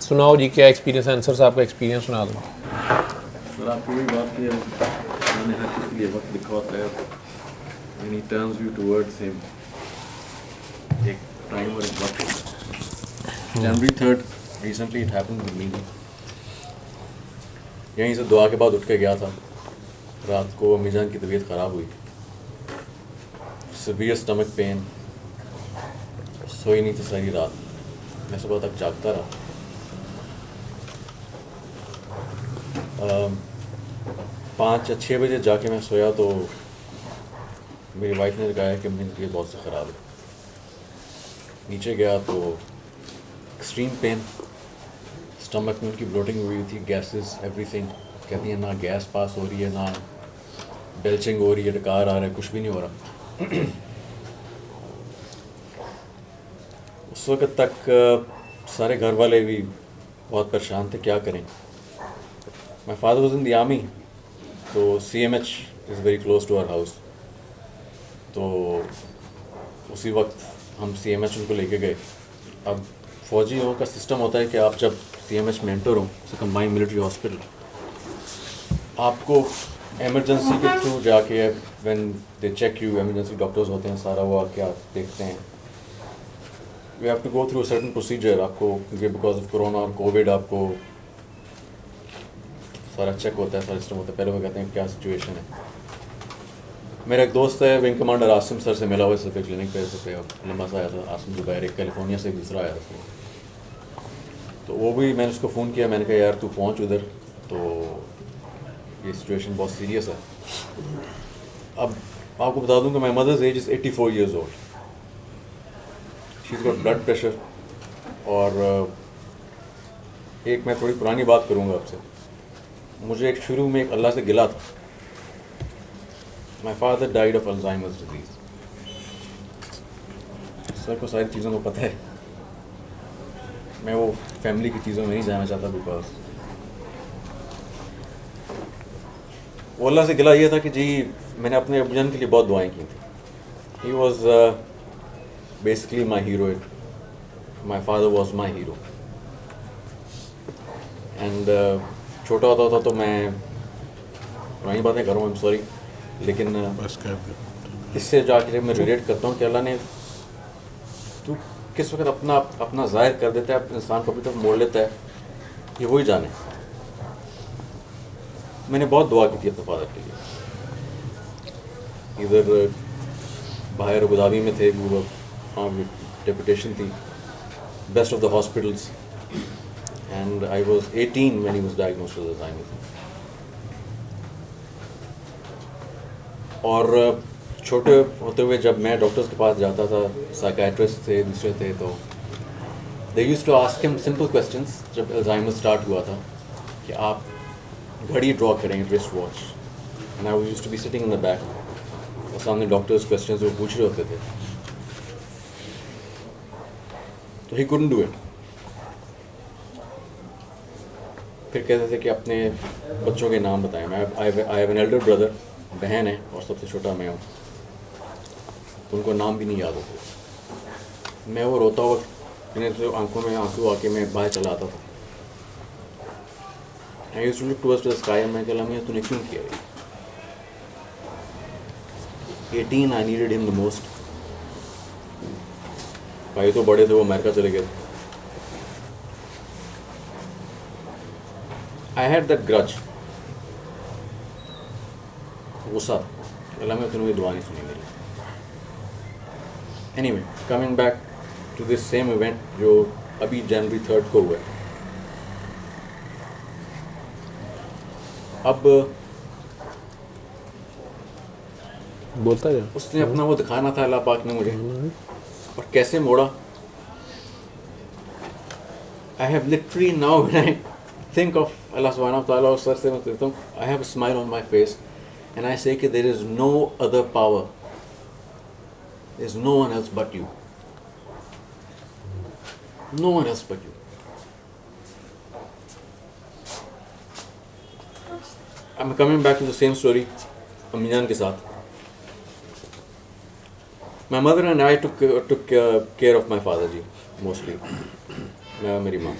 सुनाओ जी, क्या एक्सपीरियंस है? आंसर साहब का एक्सपीरियंस सुना दो। सर आपकी वही बात की है, मैंने हर किसी के लिए वक्त लिखा होता है and he turns you towards him। एक टाइम और एक वक्त। January 3rd recently it happened with me। यहीं से दुआ के बाद उठ के गया था। रात को अम्मी जान की तबीयत ख़राब हुई, सीवियर स्टमक पेन, सोई नहीं थी सारी रात। मैं सुबह तक जागता रहा। 5 या 6 बजे जाके मैं सोया तो मेरी वाइफ ने कहा कि मेरी तबीयत बहुत से ख़राब है। नीचे गया तो एक्सट्रीम पेन, स्टमक में उनकी ब्लोटिंग हुई थी, गैसेस एवरीथिंग। कहती है ना गैस पास हो रही है, ना बेल्चिंग हो रही है, डकार आ रहा है, कुछ भी नहीं हो रहा। उस वक्त तक सारे घर वाले भी बहुत परेशान थे, क्या करें। My father was in the army, तो CMH is very close to our house. तो उसी वक्त हम CMH उनको लेके गए। अब फौजियों का सिस्टम होता है कि आप जब CMH में एंटर हो, कंबाइंड मिलिट्री हॉस्पिटल, आपको एमरजेंसी के थ्रू जाके when they check you, emergency doctors होते हैं, सारा वो आके आप देखते हैं। You have to go through certain procedure. आपको क्योंकि बिकॉज ऑफ कोरोना और कोविड आपको सारा चेक होता है, सारा सिस्टम होता है। पहले वो कहते हैं क्या सिचुएशन है। मेरा एक दोस्त है विंग कमांडर आसिम सर से मिला हुआ इस पे क्लिनिक पे लंबा सा आया था। आसिम जुबैर, एक कैलिफोर्निया से दूसरा आया था। तो वो भी मैंने उसको फ़ोन किया, मैंने कहा यार तू पहुंच उधर, तो ये सिचुएशन बहुत सीरियस है। अब आपको बता दूं कि my mother's age is 84 years old। She is got blood pressure. और एक मैं थोड़ी पुरानी बात करूंगा आपसे। मुझे एक शुरू में एक अल्लाह से गिला था। My father died of Alzheimer's disease. Sir को सारी चीज़ों को पता है। मैं वो फैमिली की चीज़ों में नहीं जाना चाहता, बिकॉज वो अल्लाह से गिला ये था कि जी मैंने अपने अबूजान के लिए बहुत दुआएं की थी। He was basically my hero. My father was my hero. And छोटा होता तो मैं पुरानी बातें करूँ, आई एम सॉरी, लेकिन इससे जाकर मैं रिलेट करता हूँ कि अल्लाह ने तू किस वक्त अपना ज़ाहिर कर देता है, अपने इंसान को अपनी तरफ मोड़ लेता है, ये वही जाने। मैंने बहुत दुआ की थी अपने फादर के लिए। इधर बाहर अबू धाबी में थे, वो हाँ डेपुटेशन थी, best of the hospitals, and I was 18 when he was diagnosed with Alzheimer's। और छोटे होते हुए जब मैं डॉक्टर्स के पास जाता था, साइकाइट्रिस्ट थे, दूसरे थे, तो they used to ask him simple questions. जब अल्जाइमर स्टार्ट हुआ था कि आप घड़ी ड्रॉ करेंगे, wrist watch, and I used to be sitting in the back, और सामने डॉक्टर्स क्वेश्चंस वो पूछ रहे होते थे, तो ही कुडंट डू इट। फिर कहते थे कि अपने बच्चों के नाम बताएं। मैं I have an elder brother, बहन है, और सबसे छोटा मैं हूँ, तो उनको नाम भी नहीं याद होते। मैं वो रोता हुआ, मेरे तो आंखों में आंसू आके मैं बाहर चला आता था। I used to look towards the sky, मैं कहा मैं तूने क्यों किया ये? 18 I needed him the most. भाई तो बड़े थे, वो अमेरिका चले गए थे। आई हैड दैट ग्रज, गुस्सा, अल्लाह में तूने दुआ नहीं सुनी मेरी। Anyway, coming back to this same event जो अभी January 3rd को हुआ है। अब बोलता है उसने अपना वो दिखाना था अल्लाह पाक ने मुझे, और कैसे मोड़ा। I have literally now when I think of Allah सुब्हानहू व तआला, और सर से मैं कहता हूँ, I have a smile on my face and I say कि there is no other power, there is no one else but you. No one else but you. I'm coming back to the same story, अम्मी जान के साथ. My mother and I took care of my father ji, mostly. मैं और मेरी माँ.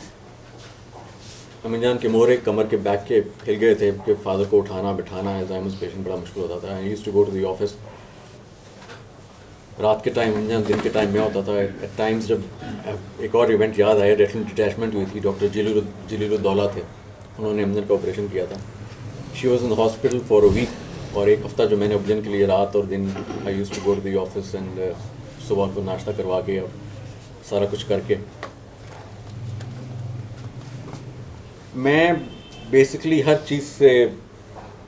अम्मी जान के मोरे कमर के बैक के हिल गए थे कि फादर को उठाना बिठाना अल्जाइमर्स पेशेंट बड़ा मुश्किल होता था. I used to go to the office. रात के टाइम अम्मी जान दिन के टाइम में होता था. At times जब एक और इवेंट याद आया, रेटिनल डिटैचमेंट हुई थी. डॉक्टर जलीलुद्दौला थे, उन्होंने अम्मी जान का ऑपरेशन किया था. She was in the hospital for a week. और एक हफ्ता जो मैंने अब्बन के लिए रात और दिन I used to go to the office and सुबह को नाश्ता करवा के और सारा कुछ करके मैं बेसिकली हर चीज़ से,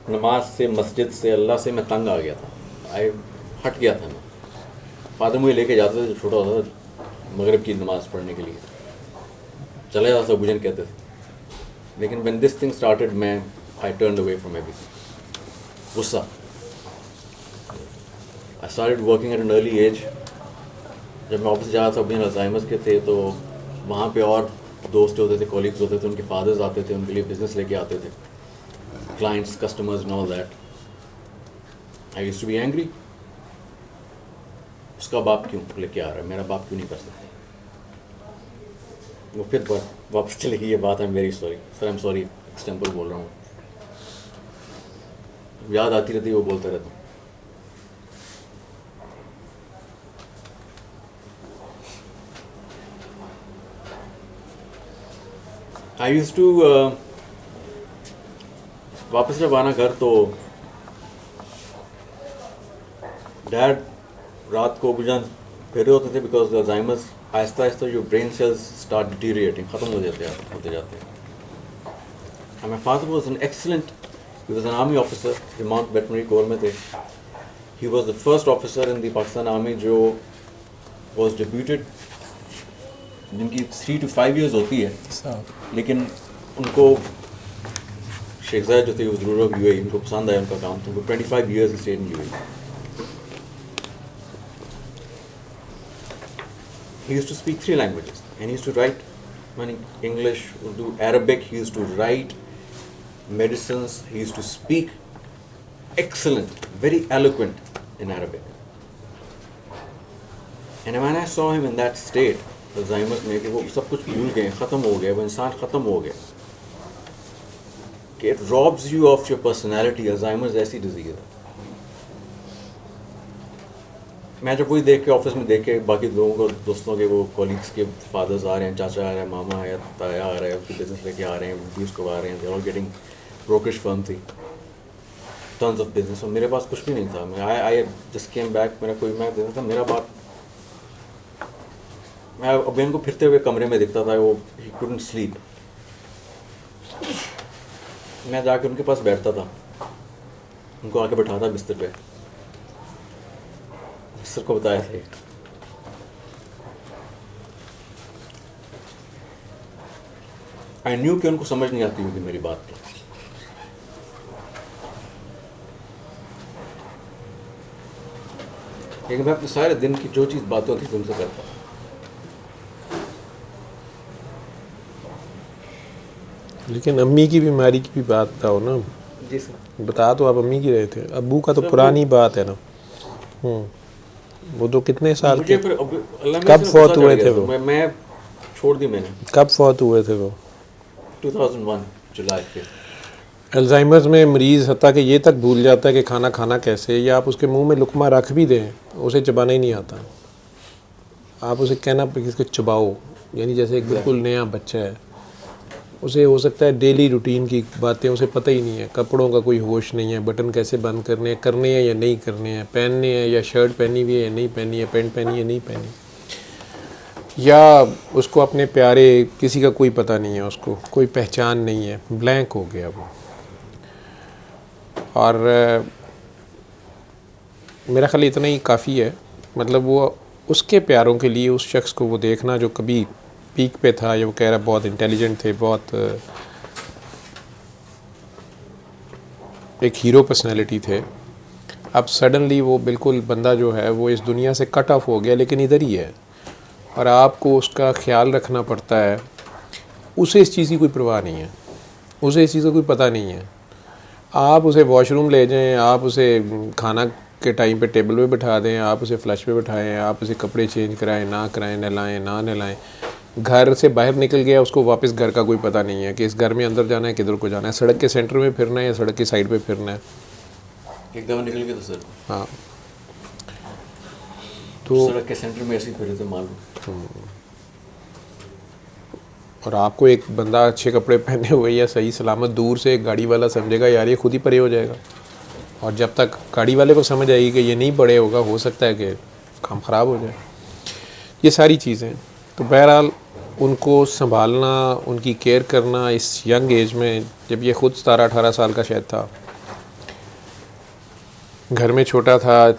नमाज से, मस्जिद से, अल्लाह से मैं तंग आ गया था. हट गया था मैं. फादर मुझे लेके जाते थे जब छोटा होता था मगरिब की नमाज़ पढ़ने के लिए. चले जाता था अब्बन कहते थे. लेकिन when this thing started I turned away from everything. गुस्सा. I started working at an early age. जब मैं ऑफिस जा रहा था अभी अल्जाइमर्स के थे तो वहाँ पे और दोस्त होते थे, कॉलीग्स होते थे, उनके फादर्स आते थे, उनके लिए बिजनेस लेके आते थे, clients, customers and all that. I used to be angry. उसका बाप क्यों लेके आ रहा है, मेरा बाप क्यों नहीं कर सकता. वो फिर वापस चली गई ये बात. I am very sorry sir, I am sorry, extempore बोल रहा हूँ. याद आती रहती है, वो बोलता रहता हूँ. आई यूज्ड टू वापस जब आना घर तो डैड रात को बुझान फिर होते थे बिकॉज अल्जाइमर्स आहिस्ता आहिस्ता जो ब्रेन सेल्स स्टार्ट डिटीरिएटिंग, ख़त्म हो जाते हैं. And my father was an excellent, he was an army officer, Mount Veterinary Corps में थे. He was the first officer in the Pakistan Army जो was deputed, जिनकी 3 to 5 years होती है. लेकिन उनको शेख ज़ायद जो थे वो ज़रूर UAE, उनको पसंद आया उनका काम, तो उनको 25 years he stayed in UAE. He used to speak 3 languages and he used to write English, Urdu, Arabic. He used to write medicines. He used to speak excellent, very eloquent in Arabic. And when I saw him in that state, Alzheimer's में कि वो सब कुछ भूल गए, ख़त्म हो गए, वो इंसान ख़त्म हो गया, कि it robs you of your personality. Alzheimer's ऐसी डिजीज़ है. मैं जब वही देख के ऑफिस में देख के बाकी लोगों को, दोस्तों के, वो कॉलीग्स के फादर्स आ रहे हैं, चाचा आ रहे हैं, मामा आया, ताया आ रहा है, उसके बिजनेस लेके आ रहे हैं, व्यूज़ को आ रहे हैं, they are getting, brokerage firm थी, टन्स ऑफ बिजनेस, और मेरे पास कुछ भी नहीं था. मैं आई जस्ट केम बैक. मेरा कोई मैं देता था, मेरा बाप, मैं अभी इनको फिरते हुए कमरे में दिखता था, वो ही कुडंट स्लीप. मैं जाके उनके पास बैठता था, उनको आके बैठाता बिस्तर पे. सर को बताया थे. आई न्यू कि उनको समझ नहीं आती होगी मेरी बात तो. लेकिन मैं अपने सारे दिन की जो चीज़ बातें होती थी उनसे करता. लेकिन अम्मी की बीमारी की भी बात बताओ ना. जी सर. बता तो आप अम्मी की रहे थे, अब्बू का तो पुरानी बात है ना. वो तो कितने साल के, कब फौत हुए थे वो? मैं छोड़ दी मैंने. कब फौत हुए थे वो? 2001 जुलाई के. अल्जाइमर्स में मरीज़ हत्ता कि ये तक भूल जाता है कि खाना खाना कैसे, या आप उसके मुंह में लुकमा रख भी दें उसे चबाना ही नहीं आता. आप उसे कहना कि इसको चबाओ, यानी जैसे एक बिल्कुल नया बच्चा है. उसे हो सकता है डेली रूटीन की बातें उसे पता ही नहीं है, कपड़ों का कोई होश नहीं है, बटन कैसे बंद करने हैं या नहीं करने हैं, पहनने हैं या शर्ट पहनी हुई है या नहीं पहनी है, पैंट पहनी है नहीं पहनी, या उसको अपने प्यारे किसी का कोई पता नहीं है, उसको कोई पहचान नहीं है, ब्लैंक हो गया वो. और मेरा ख्याल इतना ही काफ़ी है. मतलब वो उसके प्यारों के लिए उस शख्स को वो देखना जो कभी पीक पे था, या वो कह रहा बहुत इंटेलिजेंट थे, बहुत एक हीरो पर्सनैलिटी थे, अब सडनली वो बिल्कुल बंदा जो है वो इस दुनिया से कट ऑफ हो गया, लेकिन इधर ही है. और आपको उसका ख्याल रखना पड़ता है, उसे इस चीज़ की कोई परवाह नहीं है, उसे इस चीज़ का कोई पता नहीं है। आप उसे वॉशरूम ले जाएं, आप उसे खाना के टाइम पे टेबल पे बिठा दें, आप उसे फ्लश पे बिठाएं, आप उसे कपड़े चेंज कराएं ना कराएं, नहलाएं ना नहलाएं, घर से बाहर निकल गया उसको वापस घर का कोई पता नहीं है कि इस घर में अंदर जाना है, किधर को जाना है, सड़क के सेंटर में फिरना है या सड़क की साइड पे फिरना है। एक दफ़ा निकल गए तो सर, हाँ, तो सड़क के सेंटर में ऐसे ही फिरे थे मालूम। और आपको एक बंदा अच्छे कपड़े पहने हुए या सही सलामत दूर से एक गाड़ी वाला समझेगा यार ये खुद ही परे हो जाएगा, और जब तक गाड़ी वाले को समझ आएगी कि ये नहीं पड़े होगा, हो सकता है कि काम ख़राब हो जाए। ये सारी चीज़ें, तो बहरहाल उनको संभालना, उनकी केयर करना इस यंग एज में, जब ये ख़ुद 17-18 साल का शायद था, घर में छोटा था,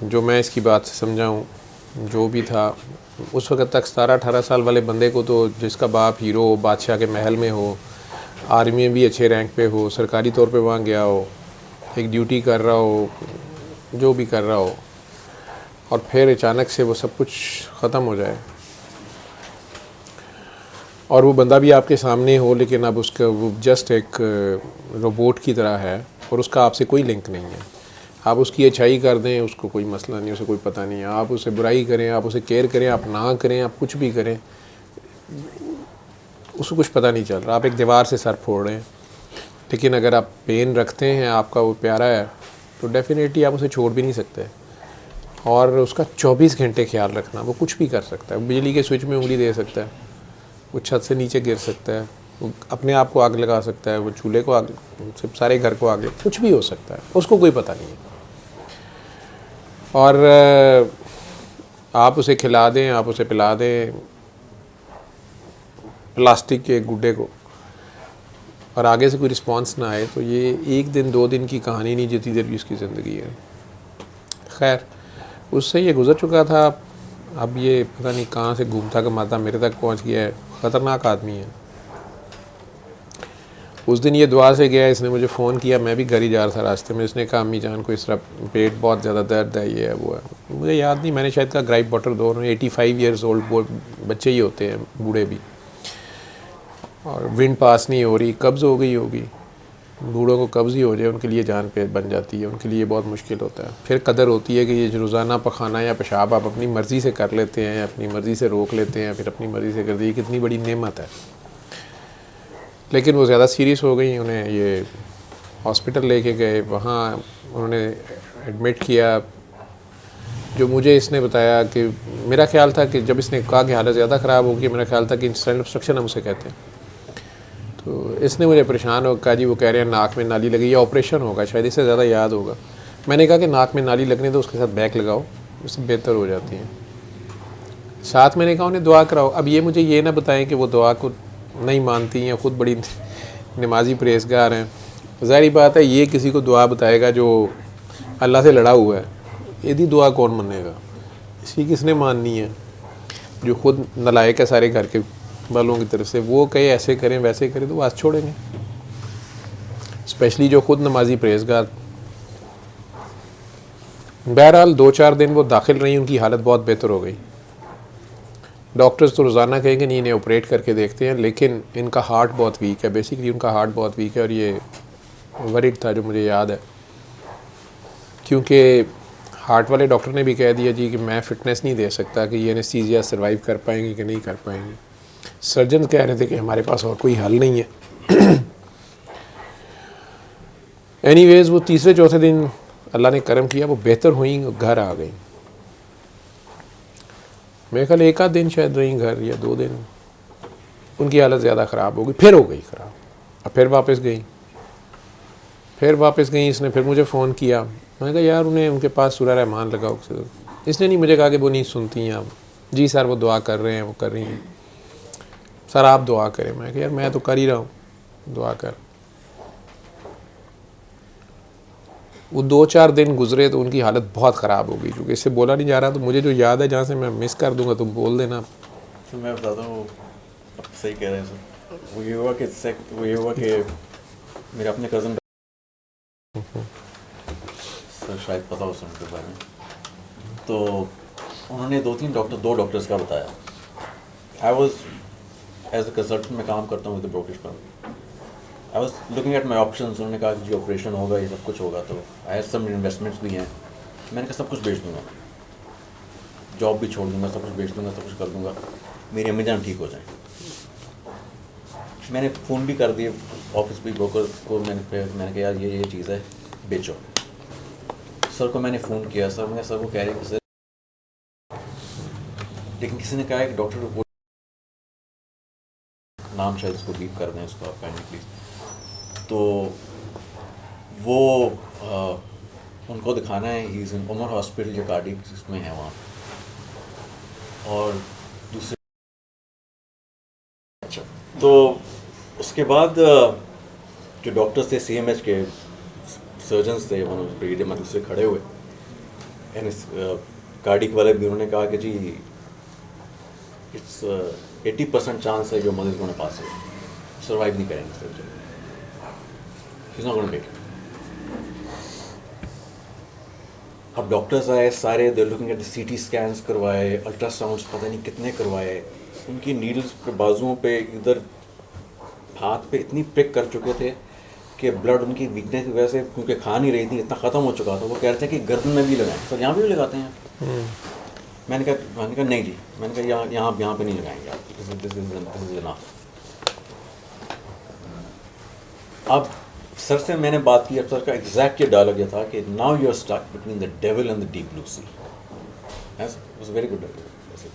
जो मैं इसकी बात से समझाऊँ जो भी था, उस वक़्त तक 17-18 साल वाले बंदे को तो जिसका बाप हीरो हो, बादशाह के महल में हो, आर्मी में भी अच्छे रैंक पे हो, सरकारी तौर पे वहाँ गया हो, एक ड्यूटी कर रहा हो, जो भी कर रहा हो, और फिर अचानक से वो सब कुछ ख़त्म हो जाए और वो बंदा भी आपके सामने हो, लेकिन अब उसका वो जस्ट एक रोबोट की तरह है और उसका आपसे कोई लिंक नहीं है। आप उसकी अच्छाई कर दें, उसको कोई मसला नहीं, उसे कोई पता नहीं है। आप उसे बुराई करें, आप उसे केयर करें, आप ना करें, आप कुछ भी करें, उसको कुछ पता नहीं चल रहा। आप एक दीवार से सर फोड़ रहे हैं, लेकिन अगर आप पेन रखते हैं, आपका वो प्यारा है, तो डेफिनेटली आप उसे छोड़ भी नहीं सकते। और उसका 24 घंटे ख्याल रखना, वो कुछ भी कर सकता है, बिजली के स्विच में उंगली दे सकता है, वो छत से नीचे गिर सकता है, वो अपने आप को आग लगा सकता है, वो चूल्हे को आग, सिर्फ सारे घर को आग, कुछ भी हो सकता है, उसको कोई पता नहीं है। और आप उसे खिला दें, आप उसे पिला दें प्लास्टिक के गुड्डे को, और आगे से कोई रिस्पांस ना आए, तो ये 1 दिन 2 दिन की कहानी नहीं, जितनी देर की उसकी ज़िंदगी है। खैर, उससे ये गुज़र चुका था, अब ये पता नहीं कहाँ से घूमता कमाता मेरे तक पहुँच गया है। ख़तरनाक आदमी है। उस दिन ये दुआ से गया, इसने मुझे फ़ोन किया, मैं भी घर ही जा रहा था, रास्ते में इसने कहा अम्मी जान को इस तरह पेट बहुत ज़्यादा दर्द है, ये है वो है। मुझे याद नहीं, मैंने शायद कहा ग्राइप वाटर दो। 85 ईयर्स ओल्ड बच्चे ही होते हैं, बूढ़े भी, और विंड पास नहीं हो रही, कब्ज़ हो गई होगी। बूढ़ों को कब्ज़ ही हो जाए, उनके लिए जान पे बन जाती है, उनके लिए बहुत मुश्किल होता है। फिर कदर होती है कि ये रोज़ाना पखाना या पेशाब आप अपनी मर्ज़ी से कर लेते हैं, अपनी मर्ज़ी से रोक लेते हैं, फिर अपनी मर्ज़ी से कर दी, कितनी बड़ी नेमत है। लेकिन वो ज़्यादा सीरियस हो गई, उन्हें ये हॉस्पिटल लेके गए, वहाँ उन्होंने एडमिट किया। जो मुझे इसने बताया कि मेरा ख्याल था कि जब इसने कहा कि हालत ज़्यादा ख़राब होगी, मेरा ख्याल था कि इंटेस्टाइनल ऑब्स्ट्रक्शन हम उसे कहते हैं। तो इसने मुझे परेशान हो कहा जी, वो कह रहे हैं नाक में नाली लगी, या ऑपरेशन होगा शायद, इससे ज़्यादा याद होगा। मैंने कहा कि नाक में नाली लगने तो उसके साथ बैक लगाओ, उससे बेहतर हो जाती है। साथ मैंने कहा उन्हें दुआ कराओ। अब ये मुझे ये ना बताएं कि वो दुआ को नहीं मानती हैं, ख़ुद बड़ी नमाजी परहेज़गार हैं। ज़ाहिर बात है, ये किसी को दुआ बताएगा जो अल्लाह से लड़ा हुआ है, यदि दुआ कौन मानेगा? इसी किसने माननी है? जो ख़ुद नलायक है सारे घर के वालों की तरफ से, वो कहे ऐसे करें वैसे करें तो बात छोड़ेंगे। स्पेशली जो ख़ुद नमाजी परहेज़गार। बहरहाल 2-4 दिन वो दाखिल रही, उनकी हालत बहुत बेहतर हो गई। डॉक्टर्स तो रोज़ाना कहेंगे नहीं, इन्हें ऑपरेट करके देखते हैं, लेकिन इनका हार्ट बहुत वीक है, बेसिकली उनका हार्ट बहुत वीक है। और ये वरीड था, जो मुझे याद है, क्योंकि हार्ट वाले डॉक्टर ने भी कह दिया जी कि मैं फ़िटनेस नहीं दे सकता कि ये एनेस्थीसिया सर्वाइव कर पाएंगे कि नहीं कर पाएंगे। सर्जन कह रहे थे कि हमारे पास और कोई हल नहीं है। एनीवेज़ वो तीसरे चौथे दिन अल्लाह ने करम किया, वो बेहतर हुई, घर आ गई। मेरे ख्याल 1 आध दिन शायद रही घर, या 2 दिन। उनकी हालत ज़्यादा ख़राब हो गई, फिर हो गई ख़राब। अब फिर वापस गई। इसने फिर मुझे फ़ोन किया। मैंने कहा यार उन्हें उनके पास सूरह रहमान लगाओ। इसने नहीं, मुझे कहा कि वो नहीं सुनती हैं आप। जी सर वो दुआ कर रहे हैं, वो कर रही हैं। सर आप दुआ करें। मैं कहा यार मैं तो कर ही रहा हूँ, दुआ कर। वो 2-4 दिन गुजरे तो उनकी हालत बहुत ख़राब हो गई, क्योंकि इससे बोला नहीं जा रहा। तो मुझे जो याद है, जहाँ से मैं मिस कर दूंगा तुम बोल देना। तो मैं बताता हूँ, आप सही कह रहे हैं सर। वो ये हुआ कि मेरे अपने कज़न, सर शायद पता हो सर उनके बारे में, तो उन्होंने 2 डॉक्टर्स का बताया I was as a consultant में काम करता हूँ with brokerage firm. I was looking at my option. उन्होंने कहा कि जी ऑपरेशन होगा, ये सब कुछ होगा, तो आई हैव सम इन्वेस्टमेंट्स भी हैं. मैंने कहा सब कुछ बेच दूंगा, जॉब भी छोड़ दूंगा, सब कुछ बेच दूंगा, सब कुछ कर दूंगा, मेरी अम्मी जान ठीक हो जाए. मैंने फ़ोन भी कर दिए ऑफिस भी ब्रोकर को. मैंने कहा यार ये चीज़ है, बेचो. सर को मैंने फ़ोन किया. सर को कह रहे कि सर, लेकिन किसी ने कहा है कि डॉक्टर रिपोर्ट, नाम शायद उसको बीप कर दें उसको आप काइंडली प्लीज़. तो वो उनको दिखाना है. He is in Umar hospital जो कार्डियक जिसमें है वहाँ. और दूसरे अच्छा, तो उसके बाद जो डॉक्टर्स थे CMH के सर्जन्स थे, मतलब दूसरे खड़े हुए एंड कार्डिक वाले भी, उन्होंने कहा कि जी इट्स 80% चांस है जो मदद होने पास है, सर्वाइव नहीं करेंगे surgeon, is not gonna make it. अब डॉक्टर्स आए सारे, they looking at the CT scans करवाए, अल्ट्रासाउंड्स पता नहीं कितने करवाए. उनकी नीडल्स पे, बाजुओं पे, इधर हाथ पे इतनी प्रिक कर चुके थे कि ब्लड उनकी वीकनेस की वजह से, क्योंकि खा नहीं रही थी, इतना ख़त्म हो चुका था. वो कह रहे थे कि गर्दन में भी लगाएं. सर यहाँ भी लगाते हैं. मैंने कहा नहीं जी. मैंने कहा यहाँ पे नहीं लगाएंगे आप. This is enough. अब सर से मैंने बात की. अब सर का एग्जैक्ट ये डायलॉग ये था कि now you are stuck between the devil and the deep blue sea. Was very good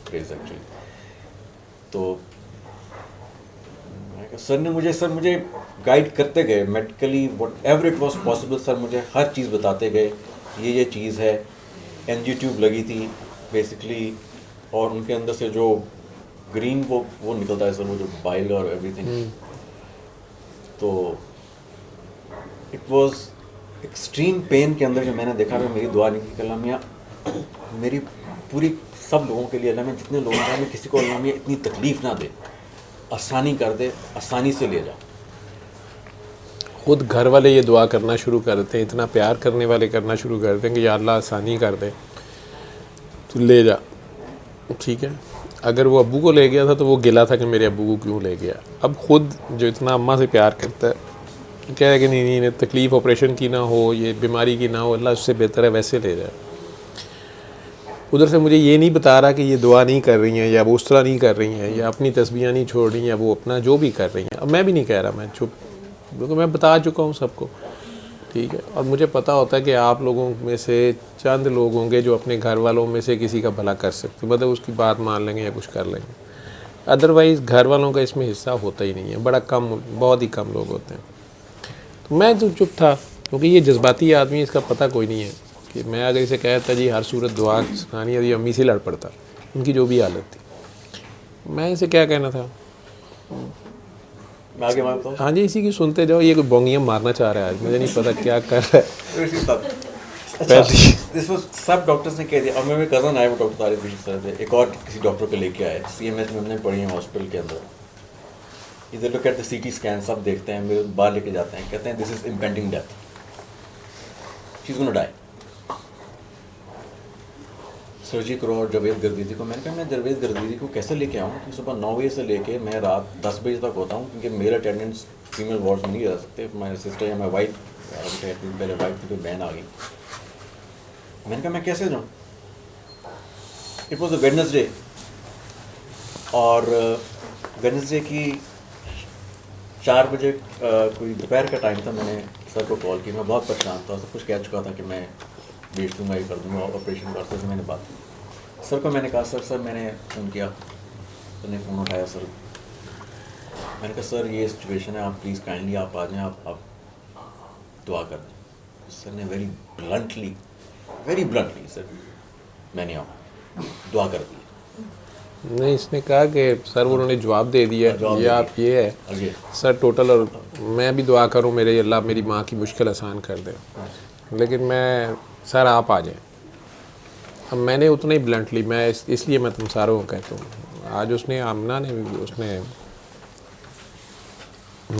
phrase actually. तो सर मुझे गाइड करते गए medically, whatever it was possible. Sir मुझे हर चीज़ बताते गए. ये चीज़ है. NG ट्यूब लगी थी बेसिकली, और उनके अंदर से जो ग्रीन वो निकलता है सर, वो जो बाइल और एवरीथिंग. तो इट वॉज एक्सट्रीम पेन के अंदर जो मैंने देखा, मेरी दुआ नहीं की कि अल्लाह मियाँ मेरी पूरी सब लोगों के लिए, अल्लाह में जितने लोग हैं, मैं किसी को अल्लाह मियाँ इतनी तकलीफ़ ना दे, आसानी कर दे, आसानी से ले जा. खुद घर वाले ये दुआ करना शुरू कर देते हैं, इतना प्यार करने वाले करना शुरू कर देते हैं कि या अल्लाह आसानी कर दे, तो ले जा. ठीक है, अगर वो अब्बू को ले गया था तो वो गिला था कि मेरे अब्बू को क्यों ले गया. अब खुद जो इतना अम्मा से प्यार करता है, कह है कि नहीं तकलीफ़ ऑपरेशन की ना हो, ये बीमारी की ना हो, अल्लाह उससे बेहतर है वैसे ले जाए. उधर से मुझे ये नहीं बता रहा कि ये दुआ नहीं कर रही हैं, या वो उस तरह नहीं कर रही हैं, या अपनी तस्बीहां नहीं छोड़ रही हैं, या वो अपना जो भी कर रही हैं. अब मैं भी नहीं कह रहा, मैं चुप, क्योंकि मैं बता चुका हूँ सबको. ठीक है, और मुझे पता होता है कि आप लोगों में से चंद लोग होंगे जो अपने घर वालों में से किसी का भला कर सकते, मतलब उसकी बात मान लेंगे या कुछ कर लेंगे. अदरवाइज़ घर वालों का इसमें हिस्सा होता ही नहीं है, बड़ा कम, बहुत ही कम लोग होते हैं. तो मैं तो चुप था, क्योंकि ये जज्बाती आदमी, इसका पता कोई नहीं है कि मैं अगर इसे कहता जी हर सूरत दुआ सुनानी है, अम्मी से लड़ पड़ता, उनकी जो भी हालत थी. मैं इसे क्या कहना था, मैं आगे मांगता हूँ. हाँ जी, इसी की सुनते जाओ. ये कोई बोंगियाँ मारना चाह रहा है आज, मुझे नहीं पता क्या कर रहा है. दिस वाज सब डॉक्टर्स ने कह दिया. अब मेरे कज़न आए, वो डॉक्टर तारिक बिशी सर थे, एक और किसी डॉक्टर को लेके आए. CMH में हमने पढ़ी है हॉस्पिटल के अंदर. इधर look at the CT scan, सब देखते हैं, मेरे बाहर लेके जाते हैं, कहते हैं this is impending death, she is gonna die. Surgery करो. और जावेद गर्दीदी को मैंने कहा मैं जावेद गर्दीदी को कैसे लेके आऊँ, कि सुबह 9 बजे से लेके मैं रात 10 बजे तक होता हूँ, क्योंकि मेरे अटेंडेंट्स फीमेल वार्ड में नहीं रह सकते. माई सिस्टर या माई वाइफ, पहले वाइफ की बहन आ गई. मैंने कहा मैं कैसे जाऊँ. इट वॉज अ वेडनेसडे, और वेडनेसडे की 4 बजे कोई दोपहर का टाइम था. मैंने सर को कॉल की. मैं बहुत परेशान था, सब कुछ कह चुका था कि मैं बेच दूँगा, ये कर दूँगा, ऑपरेशन कर. सर से मैंने बात की. सर को मैंने कहा सर मैंने फ़ोन किया. सर ने फ़ोन उठाया. सर मैंने कहा सर ये सिचुएशन है, आप प्लीज़ काइंडली आप आ जाएँ, आप दुआ कर दें. सर ने वेरी ब्लंटली सर मैं नहीं आऊँ, दुआ कर दी. नहीं, इसने कहा कि सर उन्होंने जवाब दे दिया, ये आप ये है सर टोटल, और मैं भी दुआ करूँ मेरे अल्लाह मेरी माँ की मुश्किल आसान कर दे, लेकिन मैं सर आप आ जाएं. अब मैंने उतना ही ब्लंटली, मैं इसलिए मैं तुम सारों को कहता हूँ. आज उसने आमना ने भी, उसने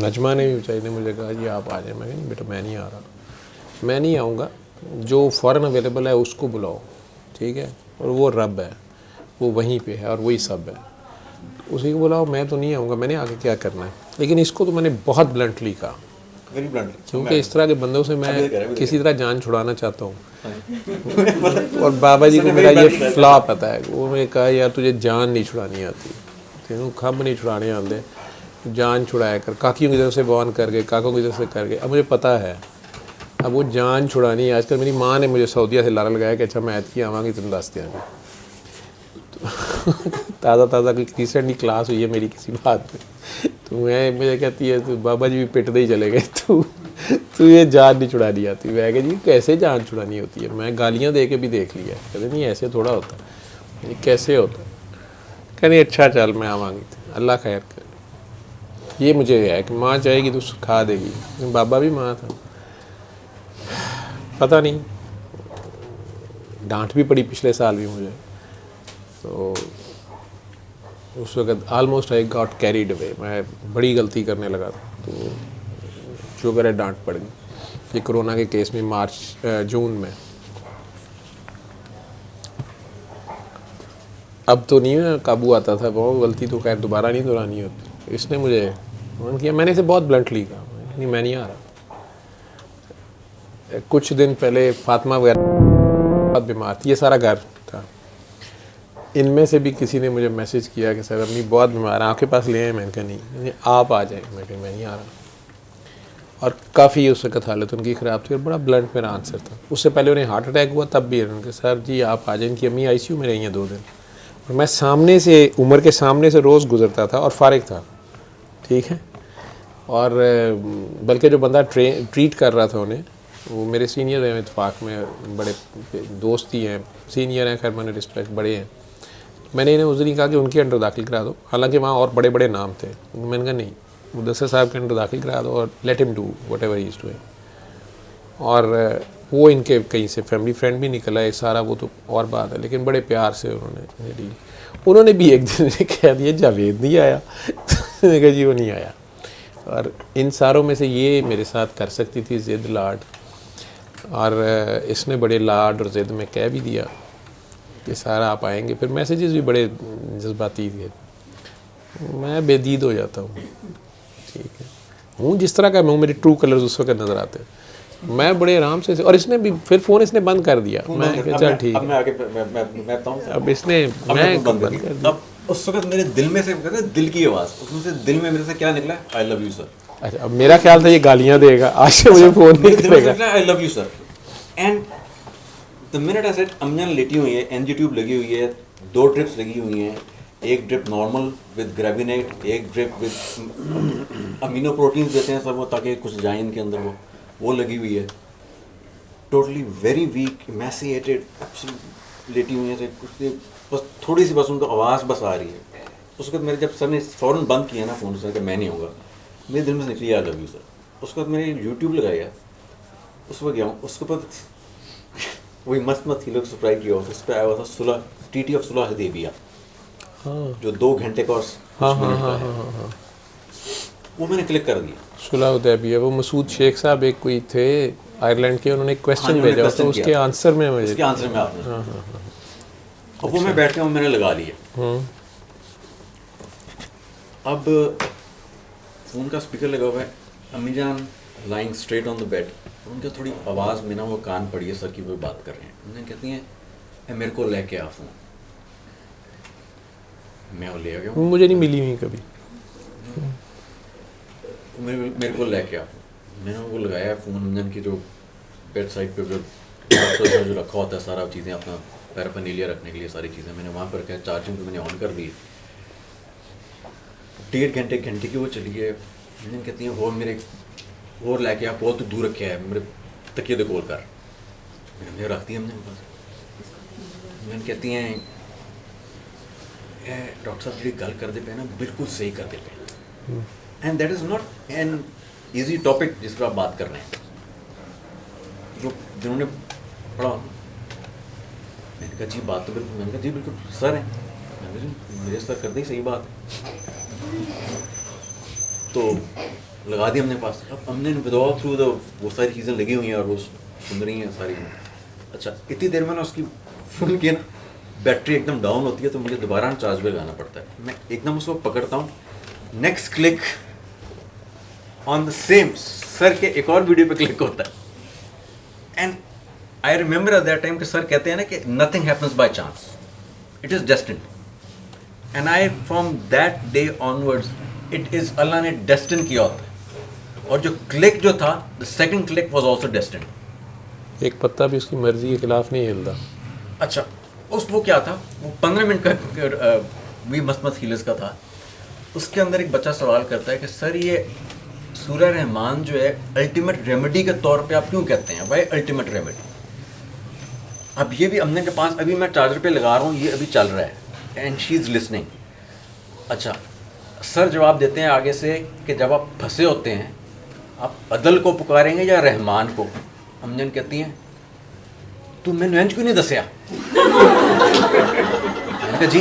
नजमा ने भी बेचारी ने मुझे कहा जी आप आ जाएं. मैं नहीं बेटा मैं नहीं आ रहा, मैं नहीं आऊँगा. जो फ़ौरन अवेलेबल है उसको बुलाओ. ठीक है, और वो रब है, वो वहीं पे है और वही सब है. उसी को बोला मैं तो नहीं आऊँगा, मैंने आगे क्या करना है। लेकिन इसको तो मैंने बहुत ब्लंटली कहा, वेरी ब्लंटली, क्योंकि इस तरह के बंदों से मैं किसी तरह जान छुड़ाना चाहता हूँ। और बाबा जी को मेरा ये फ्लॉ पता है, वो मैं कहा यार तुझे जान नहीं छुड़ानी आती, तेनों खम्ब नहीं छुड़ाने आते, जान छुड़ाया कर। काकियों की तरफ से बॉन करके, काकों की तरफ से करके, अब मुझे पता है अब वो जान छुड़ानी है। आजकल मेरी माँ ने मुझे सऊदीया से लारा लगाया कि अच्छा मैं ऐतकी आवांगी तुम दस देंगे। ताज़ा कोई रिसेंटली क्लास हुई है मेरी किसी बात पे, तो मैं मुझे कहती है तो बाबा जी भी पिटते ही चले गए, तू ये जान नहीं छुड़ानी आती। मैं कह जी कैसे जान छुड़ानी होती है, मैं गालियाँ दे के भी देख लिया। कहते नहीं ऐसे थोड़ा होता, ये कैसे होता। कहने अच्छा चल मैं आवांगी, अल्लाह खैर कर। ये मुझे है कि माँ चाहेगी तो सिखा देगी, बाबा भी माँ था। पता नहीं, डांट भी पड़ी पिछले साल भी मुझे, तो उस वक्त almost I got carried away, मैं बड़ी गलती करने लगा, तो शुगर है डांट पड़ गई। ये कोरोना के केस में जून में। अब तो नहीं काबू आता था, वो गलती तो खैर दोबारा नहीं दोहरानी होती। इसने मुझे फोन किया, मैंने इसे बहुत ब्लंटली कहा नहीं मैं नहीं आ रहा। कुछ दिन पहले फातिमा वगैरह बहुत बीमार थी, ये सारा घर था। इनमें से भी किसी ने मुझे मैसेज किया कि सर अपनी बहुत बीमार है, आपके पास ले आए। मैंने कहा नहीं आप आ जाए, मैं नहीं आ रहा। और काफ़ी उस वक्त हालत उनकी ख़राब थी और बड़ा ब्लंट मेरा आंसर था। उससे पहले उन्हें हार्ट अटैक हुआ, तब भी उन्होंने कहा सर जी आप आ जाए। इनकी अम्मी आईसीयू में रही हैं 2 दिन, और मैं सामने से उमर के सामने से रोज़ गुजरता था और फारिग था, ठीक है। और बल्कि जो बंदा ट्रीट कर रहा था उन्हें, वो मेरे सीनियर हैं, इत्तेफाक में बड़े दोस्त ही हैं, सीनियर हैं, खैर मैंने रिस्पेक्ट बड़े हैं। मैंने इन्हें उस दिन कहा कि उनके अंडर दाखिल करा दो, हालांकि वहाँ और बड़े बड़े नाम थे। मैंने कहा नहीं, मुदस्सिर साहब के अंडर दाखिल करा दो और let him do what ever he is doing. और वो इनके कहीं से फैमिली फ्रेंड भी निकला है सारा, वो तो और बात है, लेकिन बड़े प्यार से उन्होंने डील। उन्होंने भी एक दिन कह दिया जावेद नहीं आया। मैंने कहा जी वो नहीं आया। और इन सारों में से ये मेरे साथ कर सकती थी ज़िद लाड, और इसने बड़े लाड और ज़िद में कह भी दिया कि सारा आप आएंगे। फिर मैसेजेस भी बड़े जज्बाती थे, मैं बेदीद हो जाता हूँ, ठीक है। हूँ जिस तरह का मैं हूँ, मेरे ट्रू कलर्स उस वक्त नज़र आते हैं। मैं बड़े आराम से, और इसने भी फिर फ़ोन इसने बंद कर दिया। मैं चल ठीक है, अब इसने मैं बंद कर दिया। अब उस वक्त मेरे दिल में से दिल की आवाज़, उसमें से दिल में मेरे से क्या निकला, आई लव यू सर। अच्छा, अब मेरा ख्याल था ये गालियाँ देगा, आज से मुझे फ़ोन नहीं करेगा। I love you sir. And the minute I said, अम्जन लेटी हुई है, एनजी ट्यूब लगी हुई है, 2 ड्रिप्स लगी हुई हैं, एक ड्रिप नॉर्मल विद ग्रेविनेट, एक ड्रिप विद अमीनो प्रोटीन्स देते हैं सर वो, ताकि कुछ जाए इनके अंदर, वो लगी हुई है। टोटली वेरी वीक, एमेसिएटेड, लेटी हुई है, कुछ बस थोड़ी सी बस उनको आवाज़ बस आ रही है। उसके बाद मेरे जब सर ने फ़ौरन बंद किया ना फ़ोन, सर कि मैं नहीं होगा, मेरे दिल में से निकली आई लव यू सर। उसके बाद मैंने यूट्यूब लगाया, उस पर गया हूँ, उसके बाद वही मस्त थी लोग सब्सक्राइब किया, उस पर आया हुआ था सुलह, टीटी ऑफ सुलह हदैबिया, जो 2 घंटे का वो मैंने क्लिक कर दिया। सुलह हदैबिया, वो मसूद शेख साहब एक कोई थे आयरलैंड के, उन्होंने एक क्वेश्चन भेजा, तो उसके आंसर में मुझे उसके आंसर में आपने अब वो मैं बैठ के मैंने लगा लिया। अब फ़ोन का स्पीकर लगा हुआ है, अम्मी जान lying straight on the bed, उनकी थोड़ी आवाज़ में ना वो कान पड़ी है, सर की वो बात कर रहे हैं। उन्हें कहती हैं मेरे को लेके आ फ़ोन, मैं वो ले आ गया, मुझे नहीं मिली हुई कभी, मेरे को लेके आ फ़ोन। मैंने वो लगाया फ़ोन, अम्जन की जो बेड साइड पर जो रखा होता है सारा चीज़ें, अपना पैराफर्नेलिया रखने के लिए सारी चीज़ें मैंने वहाँ पर रखा है, चार्जिंग पे मैंने ऑन कर दी। 1.5 घंटे की वो चली है। मैंने कहती हैं वो मेरे वो लेके आप बहुत दूर रखे है, मेरे तकिए दे कोल कर, मैंने रख दी हमने पास। मैंने कहती हैं डॉक्टर साहब जी गल करते पे ना बिल्कुल सही करते पे, and that is not an easy topic जिस पर आप बात कर रहे हैं, जो जिन्होंने पढ़ा। मैंने कहा जी बात तो बिल्कुल, मैंने कहा जी बिल्कुल सर है, मैंने कहा मेरे सर करते ही सही बात, तो लगा दी हमने पास। अब हमने विदाउट थ्रू वो सारी चीज़ें लगी हुई हैं और वो सुन रही हैं सारी। अच्छा इतनी देर में ना उसकी फ़ोन किया ना, बैटरी एकदम डाउन होती है तो मुझे दोबारा चार्ज पे लगाना पड़ता है। मैं एकदम उसको पकड़ता हूँ, next click on the same, sir के एक और वीडियो पे क्लिक होता है। And I remember at that time कि सर कहते हैं ना कि nothing happens by chance, it is destined. And I from that day onwards it is Allah ने डेस्टिन किया होता है। और जो क्लिक जो था, the second click was also destined. एक पत्ता भी उसकी मर्जी के खिलाफ नहीं हिलता। अच्छा, वो क्या था, वो 15 मिनट का वी मस्त हीलर्स का था। उसके अंदर एक बच्चा सवाल करता है कि सर ये सूरह रहमान जो है अल्टीमेट रेमेडी के तौर पे आप क्यों कहते हैं, वाई अल्टीमेट रेमेडी। अब ये भी अमन के पास, अभी मैं चार्जर पे लगा रहा हूँ, ये अभी चल रहा है एंड शी इज़ लिसनिंग। अच्छा, सर जवाब देते हैं आगे से कि जब आप फंसे होते हैं आप अदल को पुकारेंगे या रहमान को। अमजन कहती हैं तू मैंने इंज क्यों नहीं दसिया। मैंने कहा जी।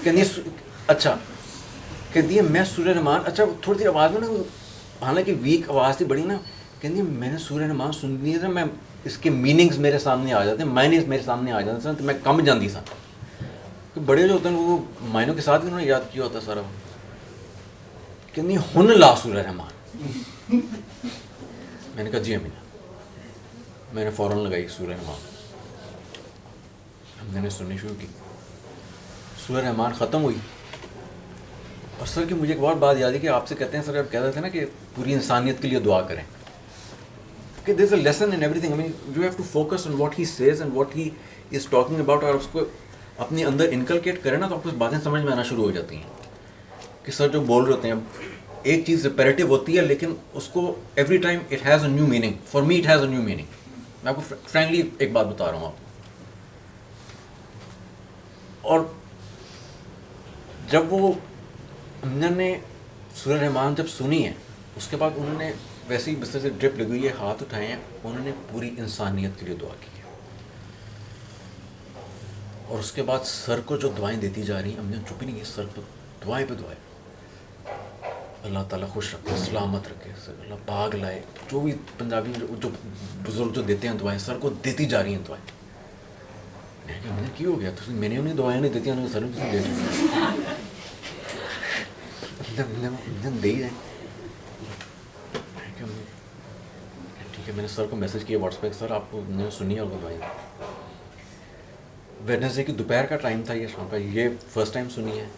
कहती अच्छा, कहती है मैं सूरह रहमान, अच्छा थोड़ी देर आवाज़ में ना, हालांकि वीक आवाज़ थी बड़ी ना, कहती है मैंने सूरह रहमान सुन ली था, मैं इसके मीनिंग्स मेरे सामने आ जाते, मायने मेरे सामने आ जाते तो मैं कम जाती सा। तो बड़े जो होते हैं वो मायनों के साथ भी उन्होंने याद किया होता सारा। कहती हुन ला सूरह रहमान। मैंने कहा जी अमीना। मैंने फ़ौरन लगाई सूरह रहमान, मैंने सुननी शुरू की। सूरह रहमान ख़त्म हुई और सर की मुझे एक और बात याद है कि आपसे कहते हैं सर, आप कहते थे ना कि पूरी इंसानियत के लिए दुआ करें, कि there is a lesson in everything. I mean you have to focus on what he says and what he is talking about, और उसको अपने अंदर इनकलकेट करें ना तो आपको बातें समझ में आना शुरू हो जाती हैं कि सर जो बोल रहे होते हैं एक चीज़ रिपेरेटिव होती है लेकिन उसको every time it has a new meaning. For me it has a new meaning. मैं आपको फ्रैंकली एक बात बता रहा हूँ आपको। और जब वो अमजन ने सूरह रहमान जब सुनी है, उसके बाद उन्होंने वैसे ही बिस्तर से ड्रिप लगी हुई है, हाथ उठाए हैं, उन्होंने पूरी इंसानियत के लिए दुआ की है। और उसके बाद सर को जो दुआएं देती जा रही हैं, अमजन चुप ही नहीं है, सर पर दुआएं पे दुआएं। अल्लाह ताला खुश रखे, सलामत रखे, अल्लाह बाग लाए। जो भी पंजाबी जो बुजुर्ग जो देते हैं दुआएं, सर को देती जा रही हैं दुआएं। मैं क्या मैंने क्यों हो गया, तो मैंने उन्हें दुआएं नहीं देती, उन्हें सर ने दे दे ही जाए। ठीक है, मैंने सर को मैसेज किया व्हाट्सएप पे, सर आपको मैंने सुनी है और दुआएं। वेडनेसडे की दोपहर का टाइम था, ये शाम का, ये फर्स्ट टाइम सुनी है।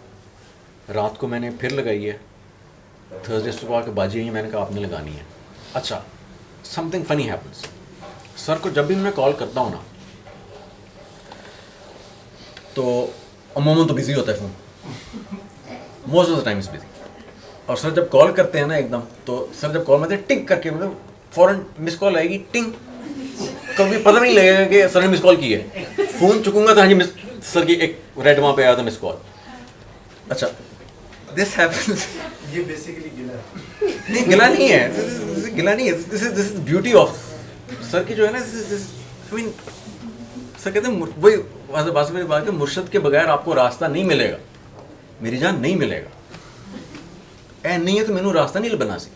रात को मैंने फिर लगाई है, थर्सडे सुबह आके बाजी है, मैंने कहा आपने लगानी है। अच्छा, समथिंग फनी हैपन्स। सर को जब भी मैं कॉल करता हूँ ना तो अमूमन तो बिजी होता है phone, most of the time is busy. और सर जब कॉल करते हैं ना एकदम, तो सर जब कॉल में टिंग करके मतलब फ़ौरन मिस कॉल आएगी, टिंग। कभी पता नहीं लगेगा कि सर ने मिस कॉल की है। फ़ोन चुकूंगा तो हाँ जी मिस, सर की एक रेड वहाँ पे आया था मिस कॉल। अच्छा, दिस हैपेंस। ये बेसिकली गिला नहीं, गिला नहीं है, गिला नहीं है, this is beauty of sir की जो है ना। आई मीन सर कहते हैं वही वास मेरी बात है, मुर्शद के बगैर आपको रास्ता नहीं मिलेगा मेरी जान, नहीं मिलेगा। ए नहीं है तो मैनू रास्ता नहीं बना सी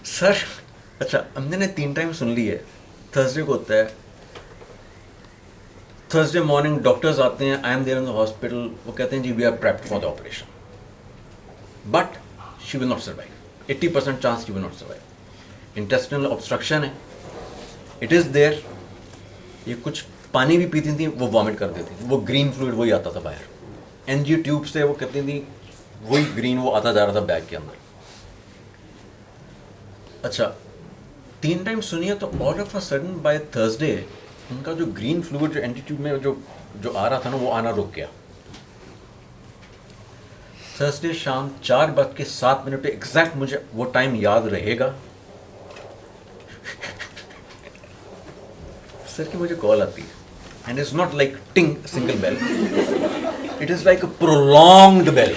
सर। अच्छा, हमने ने 3 टाइम सुन ली है। थर्सडे को होता है, थर्सडे मॉर्निंग डॉक्टर्स आते हैं, I am there in the hospital, वो कहते हैं जी we are prepped for the operation but she will not survive, 80% chance she will not survive. Intestinal obstruction है, इट इज़ देयर। ये कुछ पानी भी पीती थी वो वॉमिट कर देती थी, वो ग्रीन फ्लूइड वही आता था बाहर। एनजी ट्यूब से वो कहती थी वही ग्रीन वो आता जा रहा था बैग के अंदर। अच्छा, 3 टाइम सुनिए तो all of a sudden by Thursday उनका जो ग्रीन फ्लूइड जो एंटीट्यूब में जो आ रहा था ना वो आना रुक गया। थर्सडे शाम 4:07 पे एग्जैक्ट मुझे वो टाइम याद रहेगा। सर की मुझे कॉल आती है and it's not like ting single bell, it is like a prolonged bell.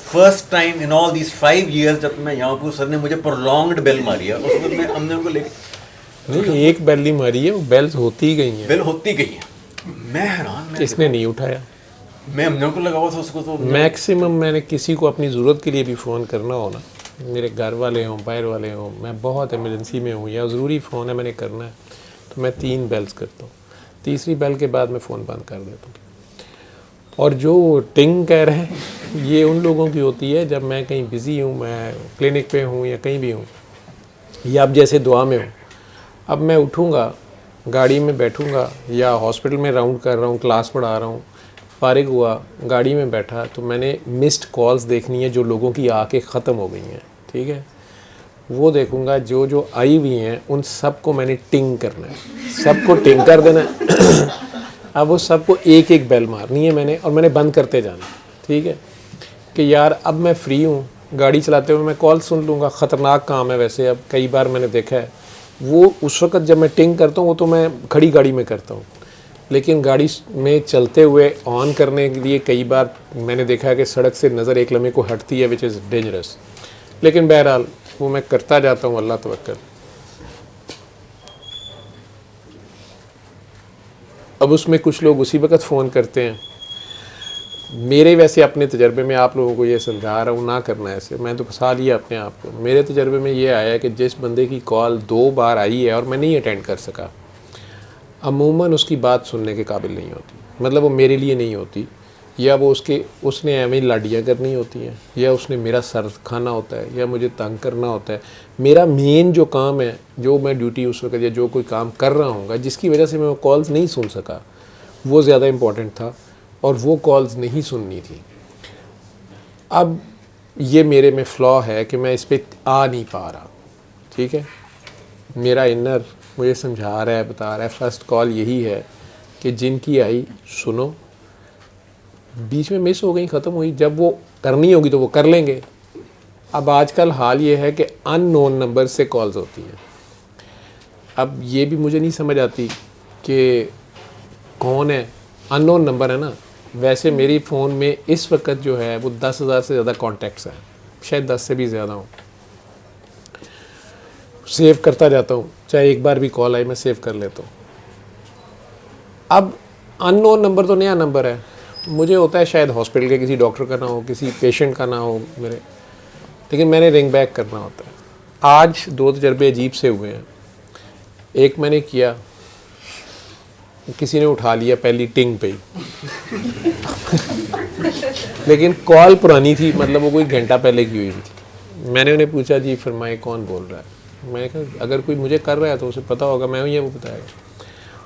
First time in all these 5 years जब मैं यहाँ पर, सर ने मुझे प्रोलॉन्ग्ड बेल मारी है। उस वक्त मैं हमने उनको लेके नहीं, एक बेल नहीं मारी है, वो बेल्स होती ही गई हैं। बेल होती गई है। मैं हैरान, इसने नहीं उठाया। मैं हमने को लगा हुआ था उसको। तो मैक्सिमम मैंने किसी को अपनी ज़रूरत के लिए भी फ़ोन करना हो ना मेरे घर वाले हों, बाहर वाले हों, मैं बहुत इमरजेंसी में हूँ या ज़रूरी फ़ोन है मैंने करना है, तो मैं 3 बेल्स करता हूँ। तीसरी बेल के बाद मैं फ़ोन बंद कर देता हूँ। और जो टिंग कह रहे हैं ये उन लोगों की होती है जब मैं कहीं बिज़ी हूँ, मैं क्लिनिक पे हूँ या कहीं भी हूँ, या अब जैसे दुआ में हूँ। अब मैं उठूँगा, गाड़ी में बैठूँगा या हॉस्पिटल में राउंड कर रहा हूँ, क्लास पढ़ा रहा हूँ, फारिग हुआ, गाड़ी में बैठा, तो मैंने मिस्ड कॉल्स देखनी है जो लोगों की आके ख़त्म हो गई हैं, ठीक है। वो देखूँगा, जो जो आई हुई हैं उन सबको मैंने टिंग करना है, सबको टिंग कर देना है। अब वो सबको एक एक बेल मारनी है मैंने, और मैंने बंद करते जाना, ठीक है, कि यार अब मैं फ्री हूँ, गाड़ी चलाते हुए मैं कॉल सुन लूँगा। ख़तरनाक काम है वैसे, अब कई बार मैंने देखा है वो उस वक़्त जब मैं टिंग करता हूँ वो तो मैं खड़ी गाड़ी में करता हूँ, लेकिन गाड़ी में चलते हुए ऑन करने के लिए कई बार मैंने देखा है कि सड़क से नज़र एक लम्हे को हटती है, विच इज़ डेंजरस। लेकिन बहरहाल वो मैं करता जाता हूँ, अल्लाह तवक्कल। अब उसमें कुछ लोग उसी वक्त फ़ोन करते हैं। मेरे वैसे अपने तजर्बे में आप लोगों को ये समझा रहा हूँ, ना करना ऐसे, मैं तो फंसा लिया अपने आप को। मेरे तजर्बे में ये आया है कि जिस बंदे की कॉल 2 बार आई है और मैं नहीं अटेंड कर सका, अमूमन उसकी बात सुनने के काबिल नहीं होती, मतलब वो मेरे लिए नहीं होती, या वो उसने एवं लाडियाँ करनी होती हैं, या उसने मेरा सर खाना होता है, या मुझे तंग करना होता है। मेरा मेन जो काम है, जो मैं ड्यूटी उस वक्त या जो कोई काम कर रहा हूँगा जिसकी वजह से मैं वो कॉल्स नहीं सुन सका, वो ज़्यादा इम्पॉर्टेंट था और वो कॉल्स नहीं सुननी थी। अब ये मेरे में फ़्लॉ है कि मैं इस पर आ नहीं पा रहा, ठीक है। मेरा इनर मुझे समझा रहा है, बता रहा है फ़र्स्ट कॉल यही है कि जिनकी आई सुनो, बीच में मिस हो गई, ख़त्म हुई, जब वो करनी होगी तो वो कर लेंगे। अब आजकल हाल ये है कि अननोन नंबर से कॉल्स होती हैं। अब ये भी मुझे नहीं समझ आती कि कौन है, अननोन नंबर है ना। वैसे मेरी फ़ोन में इस वक्त जो है वो 10,000 से ज़्यादा कॉन्टैक्ट्स हैं, शायद 10 से भी ज़्यादा हूँ। सेव करता जाता हूँ, चाहे एक बार भी कॉल आई मैं सेव कर लेता हूँ। अब अननोन नंबर तो नया नंबर है, मुझे होता है शायद हॉस्पिटल के किसी डॉक्टर का ना हो, किसी पेशेंट का ना हो मेरे, लेकिन मैंने रिंग बैक करना होता है। आज 2 तजर्बे अजीब से हुए हैं। एक मैंने किया, किसी ने उठा लिया पहली टिंग पे ही लेकिन कॉल पुरानी थी, मतलब वो कोई घंटा पहले की हुई थी। मैंने उन्हें पूछा जी फरमाए कौन बोल रहा है। मैंने कहा अगर कोई मुझे कर रहा है तो उसे पता होगा मैं हूँ, ये वो बताएगा।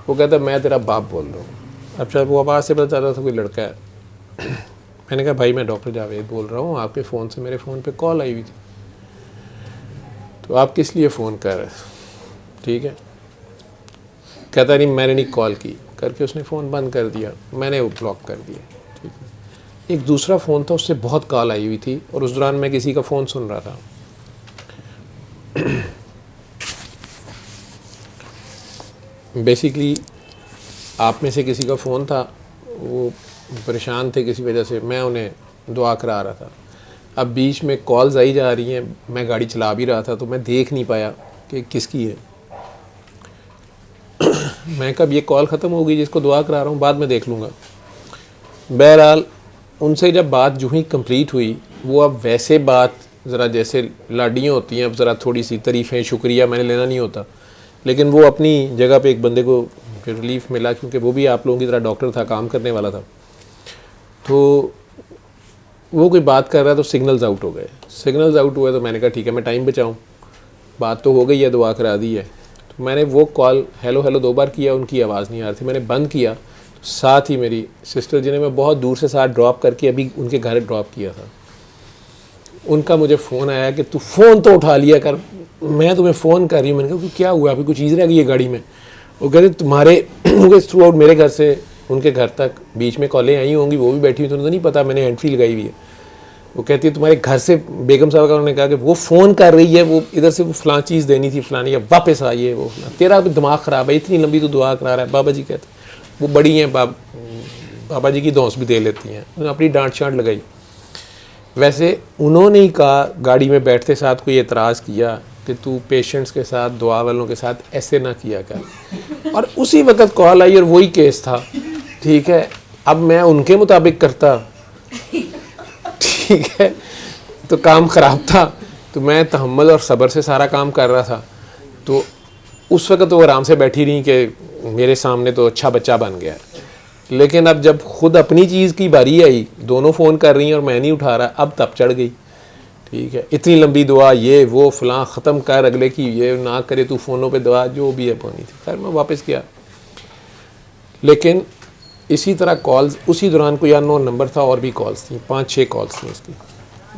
वो कहता मैं तेरा बाप बोल रहा हूँ। अब शायद वो आवाज़ से पता चल रहा था कोई लड़का है। मैंने कहा भाई मैं डॉक्टर जावेद बोल रहा हूँ, आपके फ़ोन से मेरे फ़ोन पे कॉल आई हुई थी, तो आप किस लिए फ़ोन कर रहे हैं, ठीक है। कहता नहीं मैंने नहीं कॉल की, करके उसने फ़ोन बंद कर दिया, मैंने वो ब्लॉक कर दिया, ठीक है। एक दूसरा फ़ोन था, उससे बहुत कॉल आई हुई थी और उस दौरान मैं किसी का फ़ोन सुन रहा था। बेसिकली आप में से किसी का फ़ोन था, वो परेशान थे किसी वजह से, मैं उन्हें दुआ करा रहा था। अब बीच में कॉल्स आई जा रही हैं, मैं गाड़ी चला भी रहा था तो मैं देख नहीं पाया कि किसकी है। मैं कब ये कॉल ख़त्म हो गई जिसको दुआ करा रहा हूँ, बाद में देख लूँगा। बहरहाल उनसे जब बात जो ही कंप्लीट हुई, वो अब वैसे बात ज़रा जैसे लाडियाँ होती हैं, अब ज़रा थोड़ी सी तारीफ़ें शुक्रिया मैंने लेना नहीं होता, लेकिन वो अपनी जगह पे एक बंदे को रिलीफ मिला, क्योंकि वो भी आप लोगों की तरह डॉक्टर था, काम करने वाला था। तो वो कोई बात कर रहा है तो सिग्नल्स आउट हो गए। सिग्नल्स आउट हुए तो मैंने कहा ठीक है मैं टाइम बचाऊँ, बात तो हो गई है, दुआ करा दी है। तो मैंने वो कॉल हेलो हेलो 2 बार किया, उनकी आवाज़ नहीं आ रही थी, मैंने बंद किया। साथ ही मेरी सिस्टर जिन्हें मैं बहुत दूर से साथ ड्रॉप करके अभी उनके घर ड्रॉप किया था, उनका मुझे फ़ोन आया कि तू फ़ोन तो उठा लिया कर, मैं तुम्हें फ़ोन कर रही हूँ। मैंने कहा क्या हुआ, अभी कुछ चीज़ रह गई है गाड़ी में। वो कहते तुम्हारे थ्रू आउट मेरे घर से उनके घर तक बीच में कॉलें आई होंगी, वो भी बैठी हुई, तो नहीं पता मैंने हैंड फ्री लगाई हुई है। वो कहती है तुम्हारे घर से बेगम साहब का, उन्होंने कहा कि वो फ़ोन कर रही है, वो इधर से वो फ़लाँ चीज़ देनी थी फ़लानी, अब वापस आई है, वो तेरा भी दिमाग ख़राब है, इतनी लंबी तो दुआ करा रहा है। बाबा जी कहते वो बड़ी हैं, बाबा जी की दौस भी दे लेती हैं, उन्होंने अपनी डांट शांट लगाई। वैसे उन्होंने ही कहा गाड़ी में बैठते साथ कोई एतराज़ किया कि तू पेशेंट्स के साथ, दुआ वालों के साथ ऐसे ना किया कर, और उसी वक्त कॉल आई और वही केस था, ठीक है। अब मैं उनके मुताबिक करता, ठीक है, तो काम ख़राब था। तो मैं तहम्मुल और सब्र से सारा काम कर रहा था। तो उस वक्त तो आराम से बैठी रही कि मेरे सामने तो अच्छा बच्चा बन गया। लेकिन अब जब खुद अपनी चीज़ की बारी आई, दोनों फ़ोन कर रही हैं और मैं नहीं उठा रहा, अब तब चढ़ गई। ठीक है, इतनी लंबी दुआ, ये वो फ़लाँ ख़त्म कर, अगले की ये ना करे तू, फ़ोनों पे दुआ जो भी है पानी थी। खैर मैं वापस गया, लेकिन इसी तरह कॉल्स, उसी दौरान कोई अननोन नंबर था और भी कॉल्स थी, 5-6 कॉल्स थी उसकी।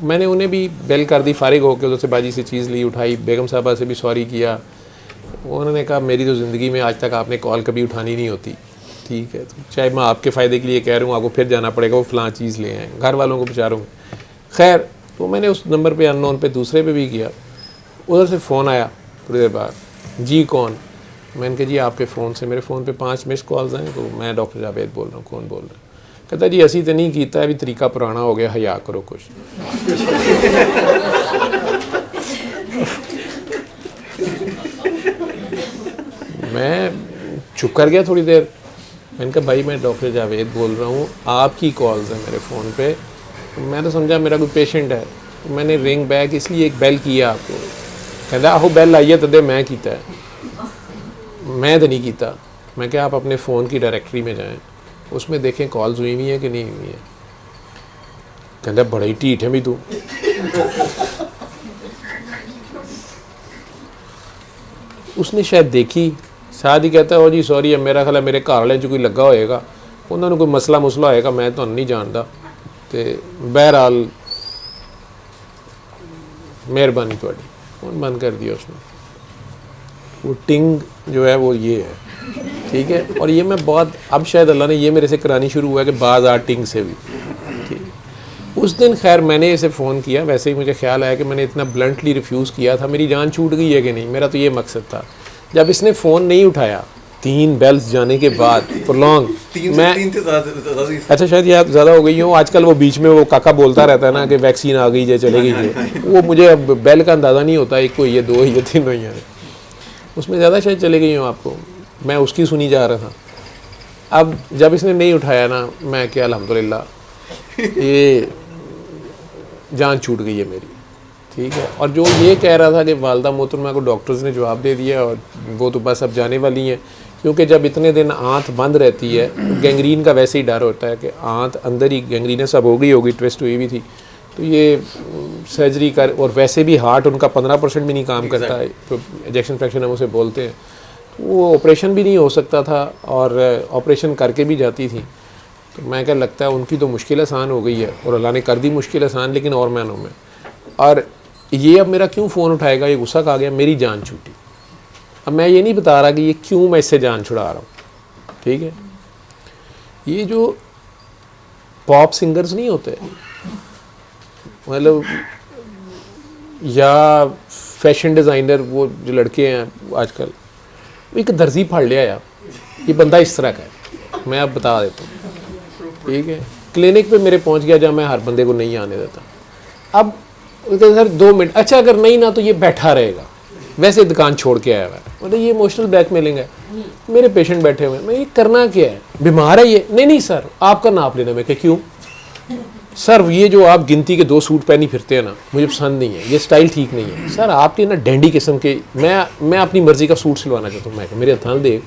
मैंने उन्हें भी बेल कर दी, फारिग होकर उधर से बाजी से चीज़ ली, उठाई, बेगम साहबा से भी सॉरी किया। उन्होंने कहा मेरी तो ज़िंदगी में आज तक आपने कॉल कभी उठानी नहीं होती। ठीक है, तो चाहे मैं आपके फ़ायदे के लिए कह रहा हूँ, आपको फिर जाना पड़ेगा, वो फ़लाँ चीज़ ले आए, घर वालों को बेचारों को। खैर तो मैंने उस नंबर पे अननोन पे दूसरे पे भी किया। उधर से फ़ोन आया थोड़ी देर बाद, जी कौन? मैंने कहा जी आपके फ़ोन से मेरे फ़ोन पे 5 मिस कॉल्स हैं, तो मैं डॉक्टर जावेद बोल रहा हूँ। कौन बोल रहा है? कहता जी असी तो नहीं कीता, अभी तरीका पुराना हो गया, हया करो कुछ। मैं चुप कर गया थोड़ी देर। मैंने कहा भाई मैं डॉक्टर जावेद बोल रहा हूँ, आपकी कॉल्स हैं मेरे फ़ोन पे। मैं तो समझा मेरा कोई पेशेंट है, मैंने रिंग बैक इसलिए एक बेल किया आपको। कहता आहो बेल आई है तदे मैं कीता है, मैं तो नहीं कीता। मैं क्या आप अपने फ़ोन की डायरेक्टरी में जाएं, उसमें देखें कॉल्स हुई हुई हैं कि नहीं हुई है। कहता बड़ा ही ढीठ है भी तू। उसने शायद देखी, शायद ही कहता हो जी सॉरी, अब मेरा ख्याल है मेरे घर वाले कोई लगा होएगा, उन्होंने कोई मसला मुसला होएगा, मैं तो नहीं जानता। तो बहरहाल मेहरबानी थोड़ी, फ़ोन बंद कर दिया उसने। वो टिंग जो है वो ये है, ठीक है। और ये मैं बहुत, अब शायद अल्लाह ने ये मेरे से करानी शुरू हुआ है कि बाज़ आ टिंग से भी, ठीक। उस दिन खैर मैंने इसे फ़ोन किया, वैसे ही मुझे ख्याल आया कि मैंने इतना ब्लंटली रिफ्यूज़ किया था, मेरी जान छूट गई है कि नहीं, मेरा तो ये मकसद था। जब इसने फ़ोन नहीं उठाया 3 बेल्स जाने के बाद प्रोलॉन्ग, मैं अच्छा शायद याद ज़्यादा हो गई हूँ आजकल। वो बीच में वो काका बोलता रहता है ना कि वैक्सीन आ गई है चलेगी ये, वो मुझे अब बेल का अंदाज़ा नहीं होता, एक को ये 2 या 3 ही है, उसमें ज़्यादा शायद चले गई हूँ आपको, मैं उसकी सुनी जा रहा था। अब जब इसने नहीं उठाया ना, मैं क्या अल्हम्दुलिल्लाह ये जान छूट गई है मेरी, ठीक है। और जो ये कह रहा था कि वालदा मोहतरमा को डॉक्टर्स ने जवाब दे दिया और वो तो बस अब जाने वाली हैं, क्योंकि जब इतने दिन आंत बंद रहती है, गैंग्रीन का वैसे ही डर होता है कि आंत अंदर ही गैंग्रीन सब हो गई होगी, ट्विस्ट हुई भी थी, तो ये सर्जरी कर, और वैसे भी हार्ट उनका 15% भी नहीं काम करता है, तो एजेक्शन फ्रैक्शन हम उसे बोलते हैं, वो ऑपरेशन भी नहीं हो सकता था और ऑपरेशन करके भी जाती थी। तो मैं क्या लगता है उनकी तो मुश्किल आसान हो गई है और अल्लाह ने कर दी मुश्किल आसान, लेकिन और मायनों में। और ये अब मेरा क्यों फ़ोन उठाएगा, ये गुस्सा खा गया, मेरी जान छूटी। अब मैं ये नहीं बता रहा कि ये क्यों मैं इससे जान छुड़ा रहा हूँ, ठीक है। ये जो पॉप सिंगर्स नहीं होते, मतलब या फैशन डिज़ाइनर, वो जो लड़के हैं आजकल, एक दर्जी फाड़ लिया यार, ये बंदा इस तरह का है, मैं अब बता देता हूँ, ठीक है। क्लिनिक पे मेरे पहुँच गया जहाँ मैं हर बंदे को नहीं आने देता। अब सर 2 मिनट, अच्छा अगर नहीं ना तो ये बैठा रहेगा, वैसे दुकान छोड़ के आया हुआ है, मतलब ये इमोशनल ब्लैकमेलिंग है। मेरे पेशेंट बैठे हुए हैं, मैं ये करना क्या है, बीमार है ये? नहीं सर आपका नाप लेना। मैं क्यों सर, ये जो आप गिनती के 2 सूट पहनी फिरते हैं ना, मुझे पसंद नहीं है, ये स्टाइल ठीक नहीं है सर आपके ना, डेंडी किस्म के, मैं अपनी मर्जी का सूट सिलवाना चाहता हूँ। मैं मेरे हथां दे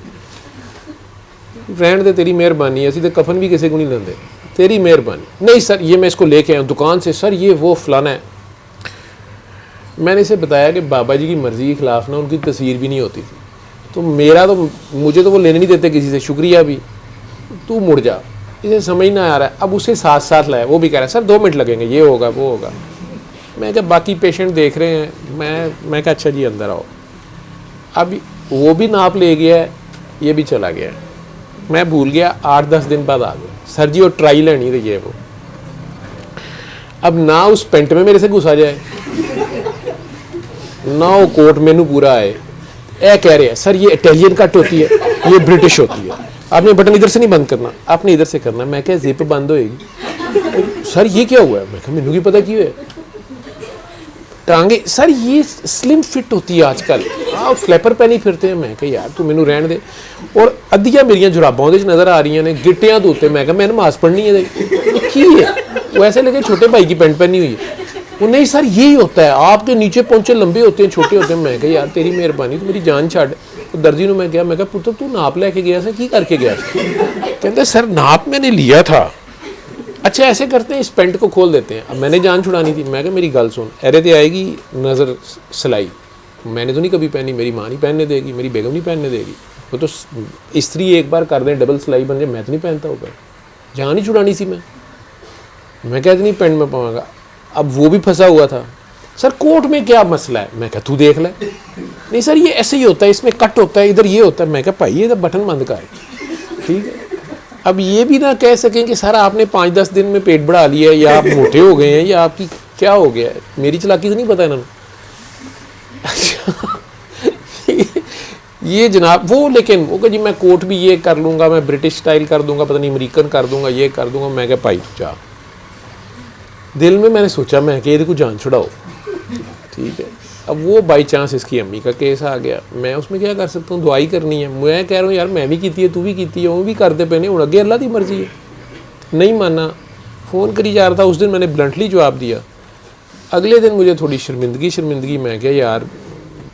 रहन दे, तेरी मेहरबानी है, असी तो कफन भी किसी को नहीं लेंदे, तेरी मेहरबानी। नहीं सर ये मैं इसको लेके आया दुकान से, सर ये वो फलाना है। मैंने इसे बताया कि बाबा जी की मर्ज़ी के ख़िलाफ़ ना उनकी तस्वीर भी नहीं होती थी, तो मेरा तो, मुझे तो वो लेने नहीं देते किसी से, शुक्रिया भी, तू मुड़ जा। इसे समझ ना आ रहा है, अब उसे साथ साथ लाया, वो भी कह रहा है सर 2 मिनट लगेंगे, ये होगा वो होगा। मैं जब बाकी पेशेंट देख रहे हैं, मैं कहा अच्छा जी अंदर आओ। अब वो भी नाप ले गया है, ये भी चला गया है, मैं भूल गया, 8-10 दिन बाद आ गया सर जी वो ट्राई लेनी रही है वो। अब ना उस पेंट में मेरे से घुसा जाए, ना वो कोट मैनू पूरा आए, ए कह रहे हैं सर ये इटालियन कट होती है, ये ब्रिटिश होती है, आपने बटन इधर से नहीं बंद करना, आपने इधर से करना। मैं क्या जिप बंद होएगी? सर ये क्या हुआ है? मैं क्या मैनू की पता क्यों है, टांगे सर ये स्लिम फिट होती है आजकल, आप फ्लैपर पहनी फिरते हैं। मैं क्या यार तू मैनू रहन दे। और अद्धियां मेरियां जुराबां उहदे च नज़र आ रही ने, गिट्टियां तो उत्ते। मैं क्या मैं नमाज पढ़नी है की है, वो ऐसे लगे छोटे भाई की पेंट पहनी हुई है। वो नहीं सर यही होता है, आपके नीचे पहुंचे लंबे होते हैं छोटे होते हैं। मैं कहा यार तेरी मेहरबानी, तो मेरी जान छड़। तो दर्जी ने मैं कहा पुत्र तू नाप लेके गया था, की करके गया था? कहते सर नाप मैंने लिया था। अच्छा ऐसे करते हैं, इस पेंट को खोल देते हैं। अब मैंने जान छुड़ानी थी। मैं कहा मेरी गल सुन, अरे ते आएगी नज़र सिलाई, मैंने तो नहीं कभी पहनी, मेरी माँ नहीं पहनने देगी, मेरी बेगम नहीं पहनने देगी। वो तो इस्त्री एक बार कर दें डबल सिलाई बन जाए, मैं तो नहीं पहनता होगा। जान ही छुड़ानी सी मैं कहती नहीं पेंट में पाऊँगा। अब वो भी फंसा हुआ था, सर कोट में क्या मसला है? मैं कहा तू देख ले। नहीं सर ये ऐसे ही होता है, इसमें कट होता है, इधर ये होता है। मैं कहा भाई ये तो बटन बंद कर, ठीक है। अब ये भी ना कह सकें कि सर आपने 5-10 दिन में पेट बढ़ा लिया है, या आप मोटे हो गए हैं, या आपकी क्या हो गया है। मेरी चालाकी तो नहीं पता इन्होंने। ये जनाब वो, लेकिन वो कहा जी मैं कोट भी ये कर लूँगा, मैं ब्रिटिश स्टाइल कर दूंगा, पता नहीं अमेरिकन कर दूंगा, ये कर दूंगा। मैं कहा भाई जा। दिल में मैंने सोचा मैं कि को जान छुड़ाओ, ठीक है। अब वो बाई चांस इसकी अम्मी का केस आ गया, मैं उसमें क्या कर सकता हूँ, दुआई करनी है। मैं कह रहा हूँ यार मैं भी की है, तू भी की है, वो भी करते पे नहीं, हूँ अगे अल्लाह की मर्जी है। नहीं माना, फ़ोन करी जा रहा था। उस दिन मैंने ब्लंटली जवाब दिया। अगले दिन मुझे थोड़ी शर्मिंदगी, मैं क्या यार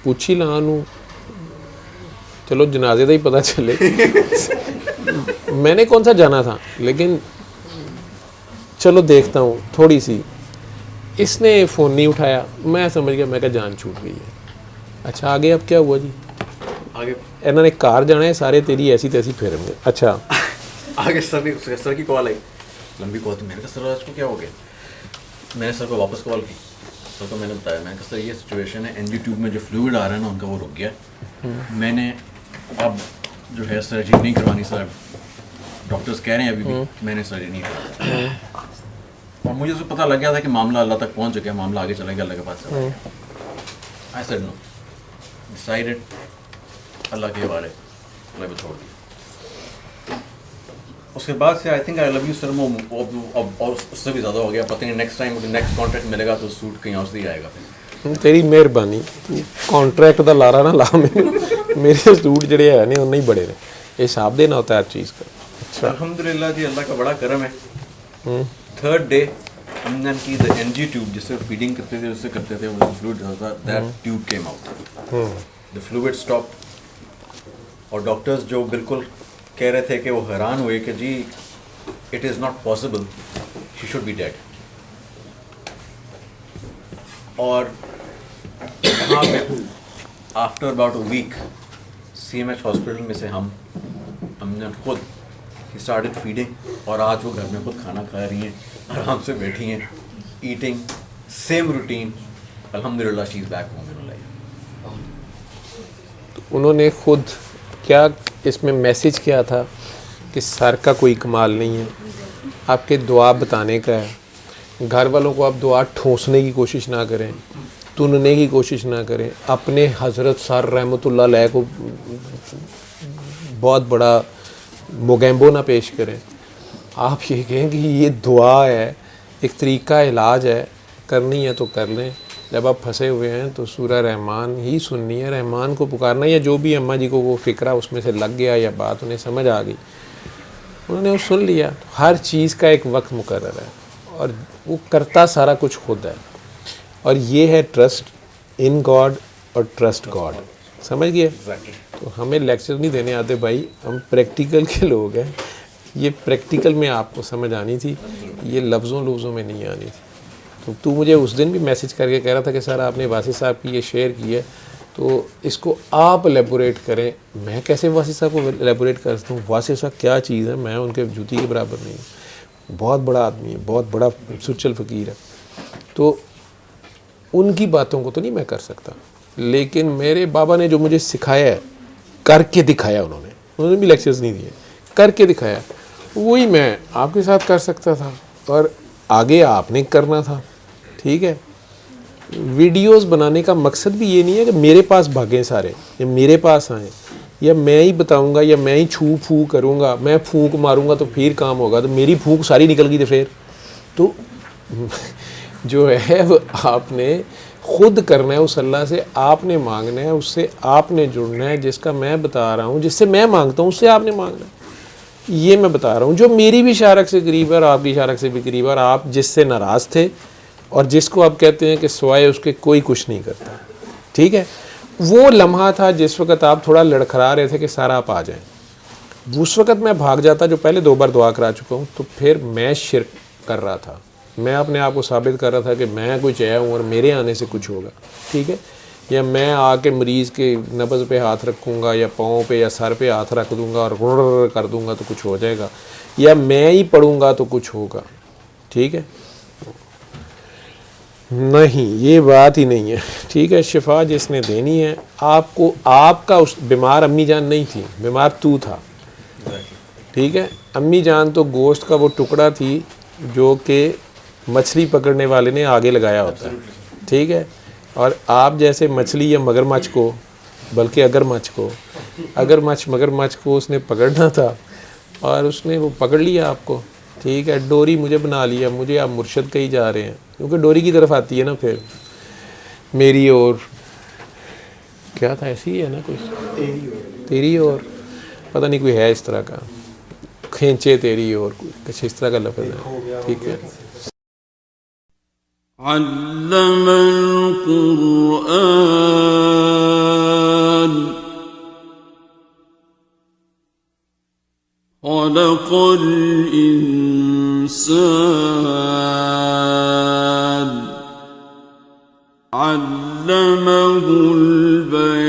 पूछ ही ला नू, चलो जनाजे का ही पता चले। मैंने कौन सा जाना था, लेकिन चलो देखता हूँ थोड़ी सी। इसने फ़ोन नहीं उठाया, मैं समझ गया, मैं कहा जान छूट गई है। अच्छा आगे अब क्या हुआ जी? आगे इन्होंने कार जाना है, सारे तेरी ऐसी तैसी फेरेंगे। अच्छा आगे सर की कॉल आई, लंबी कॉल थी। मैंने कहा सर आज को क्या हो गया? मैंने सर को वापस कॉल की, सर को मैंने बताया, मैंने कहा सर ये सिचुएशन है, एनजी ट्यूब में जो फ्लूइड आ रहा है ना उनका वो रुक गया। मैंने अब जो है सर्जरी नहीं करवानी सर, डॉक्टर्स कह रहे हैं अभी भी, मैंने सर्जरी नहीं करवानी। और मुझे तो पता लग गया था कि मामला अल्लाह तक पहुंच गया, मामला आगे चला गया, अल्लाह के पास चला गया। आई सेड नो, डिसाइडेड, अल्लाह के हवाले, अल्लाह पे छोड़ दिया। उसके बाद से I think I love you sir और उससे भी ज़्यादा हो गया। पता नहीं नेक्स्ट टाइम नेक्स्ट कॉन्ट्रैक्ट मिलेगा तो सूट कहीं और से ही आएगा। तेरी मेहरबानी, कॉन्ट्रैक्ट का लारा ना ला मेरे सूट जड़े है नहीं उन्हें ही बड़े ने, हिसाब देना होता है हर चीज़ का। अच्छा अल्हम्दुलिल्लाह जी, अल्लाह का बड़ा करम है। थर्ड डे हमने की द एनजी ट्यूब जिससे फीडिंग करते थे, उससे करते थे, वो फ्लूइड था, that tube came out, the fluid stopped. और डॉक्टर्स जो बिल्कुल कह रहे थे कि वो हैरान हुए कि जी it is not possible, she should be dead. और वहाँ पे after about a week CMH hospital में से हमने खुद स्टार्टेड फीडिंग, और आज वो घर में खुद खाना खा रही हैं, आराम से बैठी हैं, ईटिंग सेम रूटीन। अल्हम्दुलिल्लाह she is back home in life. उन्होंने खुद क्या इसमें मैसेज किया था कि सर का कोई कमाल नहीं है, आपके दुआ बताने का है। घर वालों को आप दुआ ठोंसने की कोशिश ना करें, तुनने की कोशिश ना करें। अपने हज़रत सर रहमतुल्लाह अलैह को बहुत बड़ा मोगैम्बो ना पेश करें। आप ये कहें कि ये दुआ है, एक तरीका इलाज है, करनी है तो कर लें। जब आप फंसे हुए हैं तो सूरह रहमान ही सुननी है, रहमान को पुकारना, या जो भी अम्मा जी को वो फ़िक्रा उसमें से लग गया या बात उन्हें समझ आ गई, उन्होंने वो सुन लिया। हर चीज़ का एक वक्त मुकर्रर है और वो करता सारा कुछ खुद है। और ये है ट्रस्ट इन गॉड और ट्रस्ट गॉड। समझ गए? तो हमें लेक्चर नहीं देने आते भाई, हम प्रैक्टिकल के लोग हैं। ये प्रैक्टिकल में आपको समझ आनी थी, ये लफ्ज़ों में नहीं आनी थी। तो तू मुझे उस दिन भी मैसेज करके कह रहा था कि सर आपने वासी साहब की ये शेयर की है तो इसको आप एलेबोरेट करें। मैं कैसे वासी साहब को एलेबोरेट कर सकता हूँ? वासी साहब क्या चीज़ है, मैं उनके जूती के बराबर नहीं हूँ। बहुत बड़ा आदमी है, बहुत बड़ा सुचल फ़कीर है, तो उनकी बातों को तो नहीं मैं कर सकता। लेकिन मेरे बाबा ने जो मुझे सिखाया है, करके दिखाया, उन्होंने भी लेक्चर्स नहीं दिए, करके दिखाया, वही मैं आपके साथ कर सकता था और आगे आपने करना था। ठीक है, वीडियोस बनाने का मकसद भी ये नहीं है कि मेरे पास भागें सारे या मेरे पास आएँ या मैं ही बताऊंगा या मैं ही छू फूक करूंगा, मैं फूंक मारूंगा तो फिर काम होगा, तो मेरी फूंक सारी निकल गई तो फिर तो जो है वो आपने खुद करना है, उस अल्लाह से आपने मांगना है, उससे आपने जुड़ना है। जिसका मैं बता रहा हूँ, जिससे मैं मांगता हूँ उससे आपने मांगना है। ये मैं बता रहा हूँ जो मेरी भी शारक से करीब है और आपकी शारक से भी करीब है। और आप जिससे नाराज़ थे और जिसको आप कहते हैं कि सिवाय उसके कोई कुछ नहीं करता। ठीक है, वो लम्हा था जिस वक्त आप थोड़ा लड़खड़ा रहे थे कि सारा आप आ जाएं। उस वक्त मैं भाग जाता, जो पहले 2 बार दुआ करा चुका हूँ, तो फिर मैं शिरक कर रहा था। मैं अपने आप को साबित कर रहा था कि मैं कुछ आया हूँ और मेरे आने से कुछ होगा। ठीक है, या मैं आके मरीज़ के नब्ज़ पे हाथ रखूँगा या पाँव पे या सर पे हाथ रख दूँगा और गुर्र कर दूँगा तो कुछ हो जाएगा, या मैं ही पढ़ूँगा तो कुछ होगा। ठीक है, नहीं, ये बात ही नहीं है। ठीक है, शिफा जिसने देनी है आपको, आपका उस बीमार अम्मी जान नहीं थी, बीमार तू था। ठीक है, अम्मी जान तो गोश्त का वो टुकड़ा थी जो कि मछली पकड़ने वाले ने आगे लगाया होता है। ठीक है, और आप जैसे मछली या मगरमच्छ को, बल्कि मगरमच्छ को उसने पकड़ना था और उसने वो पकड़ लिया आपको। ठीक है, डोरी मुझे बना लिया, मुझे आप मुर्शद कही जा रहे हैं, क्योंकि डोरी की तरफ आती है ना फिर मेरी और क्या था, ऐसी ही है ना कुछ, तेरी और पता नहीं कोई है इस तरह का, खींचे तेरी और कुछ इस तरह का लफ्ज़ है। ठीक है, अल्लमल कुरआन खलक़ल इंसान अल्लमहुल बयान।